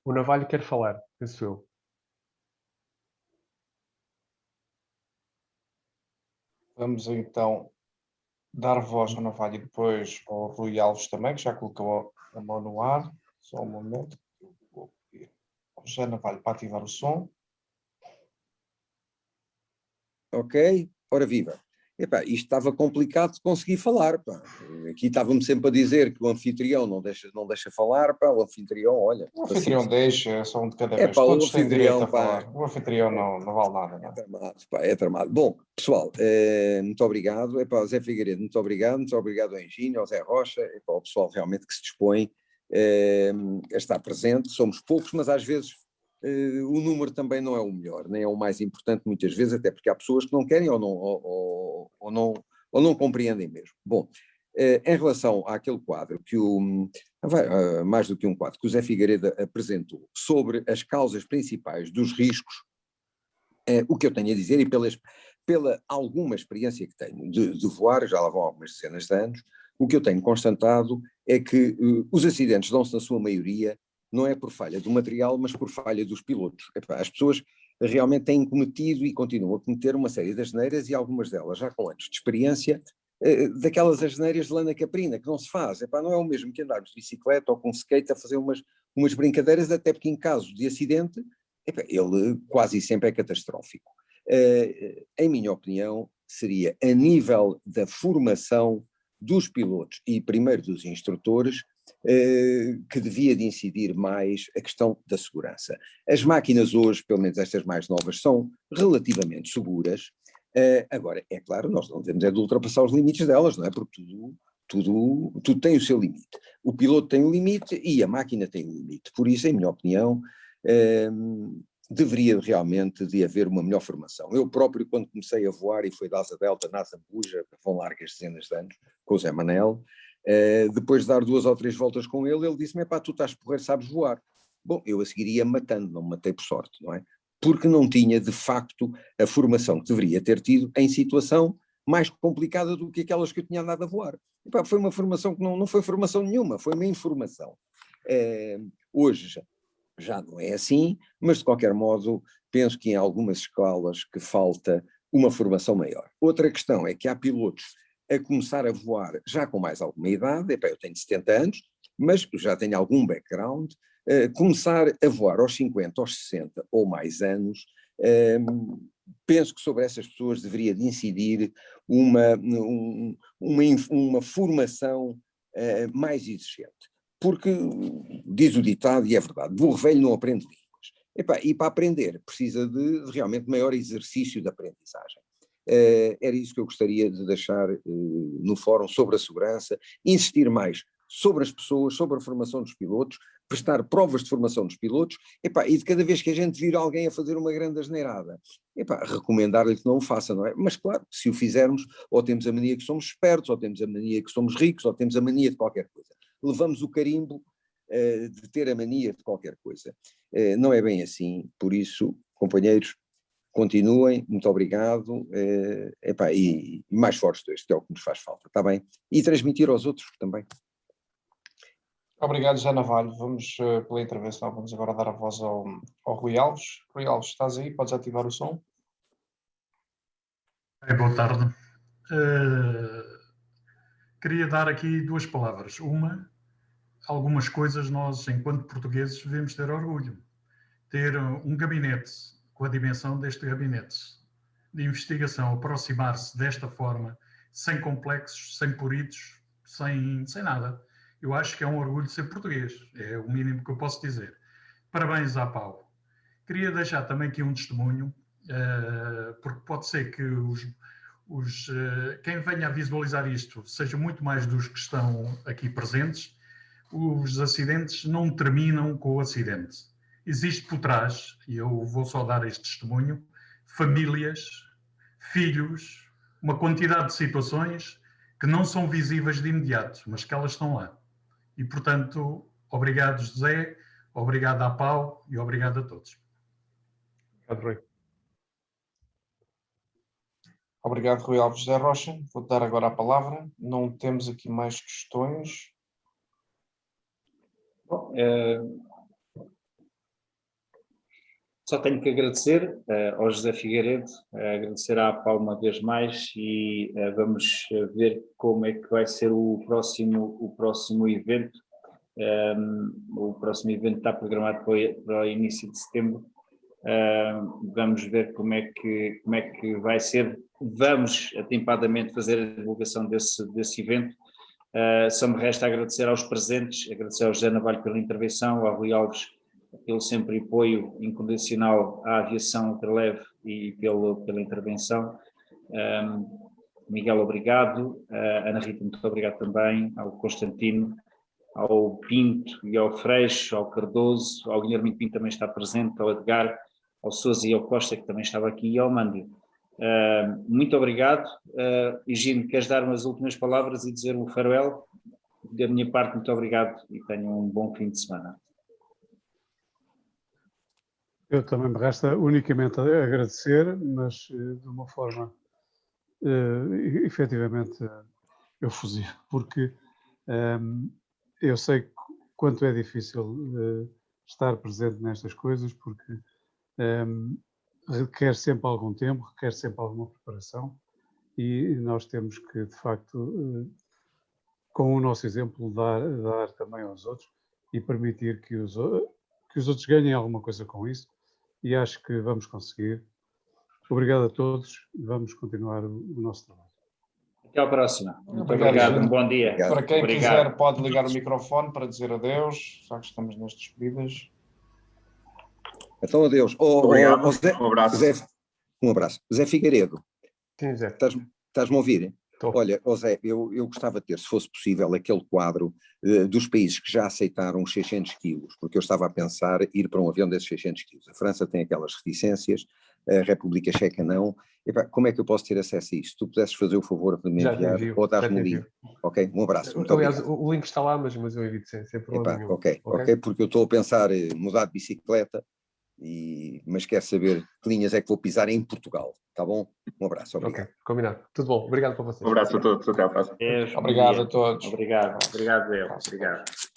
O Navalho quer falar, penso eu. Vamos então dar voz ao Navalho e depois ao Rui Alves também, que já colocou a mão no ar. Só um momento. Eu vou pedir ao José Navalho para ativar o som. Ok? Ora viva. Epá, isto estava complicado de conseguir falar. Pá. Aqui estava-me sempre a dizer que o anfitrião não deixa falar. Pá. O anfitrião, olha. O anfitrião deixa, é só um de cada vez. Pá, Todos têm direito a pá, falar. O anfitrião não vale nada. Não. É tramado, pá, é tramado. Bom, pessoal, muito obrigado. Epá, Zé Figueiredo, muito obrigado ao Engino, ao Zé Rocha, epá, ao pessoal realmente que se dispõe a estar presente. Somos poucos, mas às vezes o número também não é o melhor, nem é o mais importante muitas vezes, até porque há pessoas que não querem ou não compreendem mesmo. Bom, em relação àquele quadro que mais do que um quadro, que o Zé Figueiredo apresentou sobre as causas principais dos riscos, o que eu tenho a dizer, e pela alguma experiência que tenho de voar, já lá vão algumas dezenas de anos, o que eu tenho constatado é que os acidentes dão-se na sua maioria não é por falha do material, mas por falha dos pilotos. Epá, as pessoas realmente têm cometido e continuam a cometer uma série de asneiras, e algumas delas já com anos de experiência, daquelas asneiras de lana caprina, que não se faz. Epá, não é o mesmo que andarmos de bicicleta ou com skate a fazer umas brincadeiras, até porque em caso de acidente, epá, ele quase sempre é catastrófico. Em minha opinião, seria a nível da formação dos pilotos e primeiro dos instrutores, que devia de incidir mais a questão da segurança. As máquinas hoje, pelo menos estas mais novas, são relativamente seguras. Agora, é claro, nós não devemos de ultrapassar os limites delas, não é? Porque tudo tem o seu limite. O piloto tem um limite e a máquina tem um limite. Por isso, em minha opinião, deveria realmente de haver uma melhor formação. Eu próprio, quando comecei a voar, e foi da Asa Delta na Zambuja, vão largas dezenas de anos, com o Zé Manel, depois de dar 2 ou 3 voltas com ele disse-me: pá, tu estás porreiro, sabes voar. Bom, eu a seguir ia matando, não me matei por sorte, não é? Porque não tinha, de facto, a formação que deveria ter tido em situação mais complicada do que aquelas que eu tinha andado a voar. E, pá, foi uma formação que não foi formação nenhuma, foi uma informação. Hoje já não é assim, mas de qualquer modo penso que em algumas escolas que falta uma formação maior. Outra questão é que há pilotos a começar a voar já com mais alguma idade. Epá, eu tenho 70 anos, mas já tenho algum background. Começar a voar aos 50, aos 60 ou mais anos, penso que sobre essas pessoas deveria de incidir uma formação mais exigente. Porque, diz o ditado, e é verdade, burro velho não aprende línguas. Epá, e para aprender precisa de realmente maior exercício de aprendizagem. Era isso que eu gostaria de deixar no fórum sobre a segurança, insistir mais sobre as pessoas, sobre a formação dos pilotos, prestar provas de formação dos pilotos, epá, e de cada vez que a gente vir alguém a fazer uma grande asneirada, recomendar-lhe que não o faça, não é? Mas claro, se o fizermos, ou temos a mania que somos espertos, ou temos a mania que somos ricos, ou temos a mania de qualquer coisa. Levamos o carimbo de ter a mania de qualquer coisa. Não é bem assim, por isso, companheiros, continuem, muito obrigado, e mais fortes dois, que é o que nos faz falta, está bem? E transmitir aos outros também. Obrigado, José Navalho. Vamos pela intervenção. Vamos agora dar a voz ao Rui Alves. Rui Alves, estás aí? Podes ativar o som? Boa tarde. Queria dar aqui 2 palavras. Uma, algumas coisas nós, enquanto portugueses, devemos ter orgulho. Ter um gabinete com a dimensão deste gabinete de investigação, aproximar-se desta forma, sem complexos, sem puritos, sem nada. Eu acho que é um orgulho de ser português, é o mínimo que eu posso dizer. Parabéns à Pau. Queria deixar também aqui um testemunho, porque pode ser que quem venha a visualizar isto seja muito mais dos que estão aqui presentes. Os acidentes não terminam com o acidente. Existe por trás, e eu vou só dar este testemunho, famílias, filhos, uma quantidade de situações que não são visíveis de imediato, mas que elas estão lá. E, portanto, obrigado, José, obrigado à Pau e obrigado a todos. Obrigado, Rui. Obrigado, Rui Alves José Rocha. Vou dar agora a palavra. Não temos aqui mais questões. Bom, só tenho que agradecer ao José Figueiredo, agradecer à APA uma vez mais e vamos ver como é que vai ser o próximo evento. O próximo evento está programado para o início de setembro. Vamos ver como é que vai ser. Vamos atempadamente fazer a divulgação desse evento. Só me resta agradecer aos presentes, agradecer ao José Navalho pela intervenção, ao Rui Alves pelo sempre apoio incondicional à aviação ultraleve e pela intervenção. Miguel, obrigado. Ana Rita, muito obrigado também. Ao Constantino, ao Pinto e ao Freixo, ao Cardoso, ao Guilherme Pinto também está presente, ao Edgar, ao Sousa e ao Costa, que também estava aqui, e ao Mândio. Muito obrigado. Higino, queres dar umas últimas palavras e dizer um farewell? Da minha parte, muito obrigado e tenham um bom fim de semana. Eu também me resta unicamente agradecer, mas de uma forma efetivamente efusiva, porque eu sei quanto é difícil estar presente nestas coisas, porque requer sempre algum tempo, requer sempre alguma preparação e nós temos que, de facto, com o nosso exemplo, dar também aos outros e permitir que os outros ganhem alguma coisa com isso. E acho que vamos conseguir. Obrigado a todos e vamos continuar o nosso trabalho. Até à próxima. Muito obrigado. Um bom dia. Obrigado. Para quem Obrigado. quiser, pode ligar o microfone para dizer adeus, já que estamos nas despedidas. Então, adeus. Obrigado. Zé, Um abraço. Zé, um abraço. Zé Figueiredo, Sim, Zé. estás-me a ouvir? Estou. Olha, Zé, eu gostava de ter, se fosse possível, aquele quadro dos países que já aceitaram os 600 quilos, porque eu estava a pensar ir para um avião desses 600 quilos. A França tem aquelas reticências, a República Checa não. Epá, como é que eu posso ter acesso a isso? Se tu pudesses fazer o favor de me Já te enviar envio, ou dar-me já o te link. Ok, um abraço. Muito Aliás, obrigado. o link está lá, mas eu evito sem problema Epá, nenhum. ok, porque eu estou a pensar mudar de bicicleta, mas quero saber que linhas é que vou pisar em Portugal, tá bom? Um abraço, obrigado. Ok, combinado. Tudo bom. Obrigado para vocês. Um abraço a todos. Até à próxima. Beijo, bom Obrigado dia. a todos. Obrigado, Deus. Obrigado.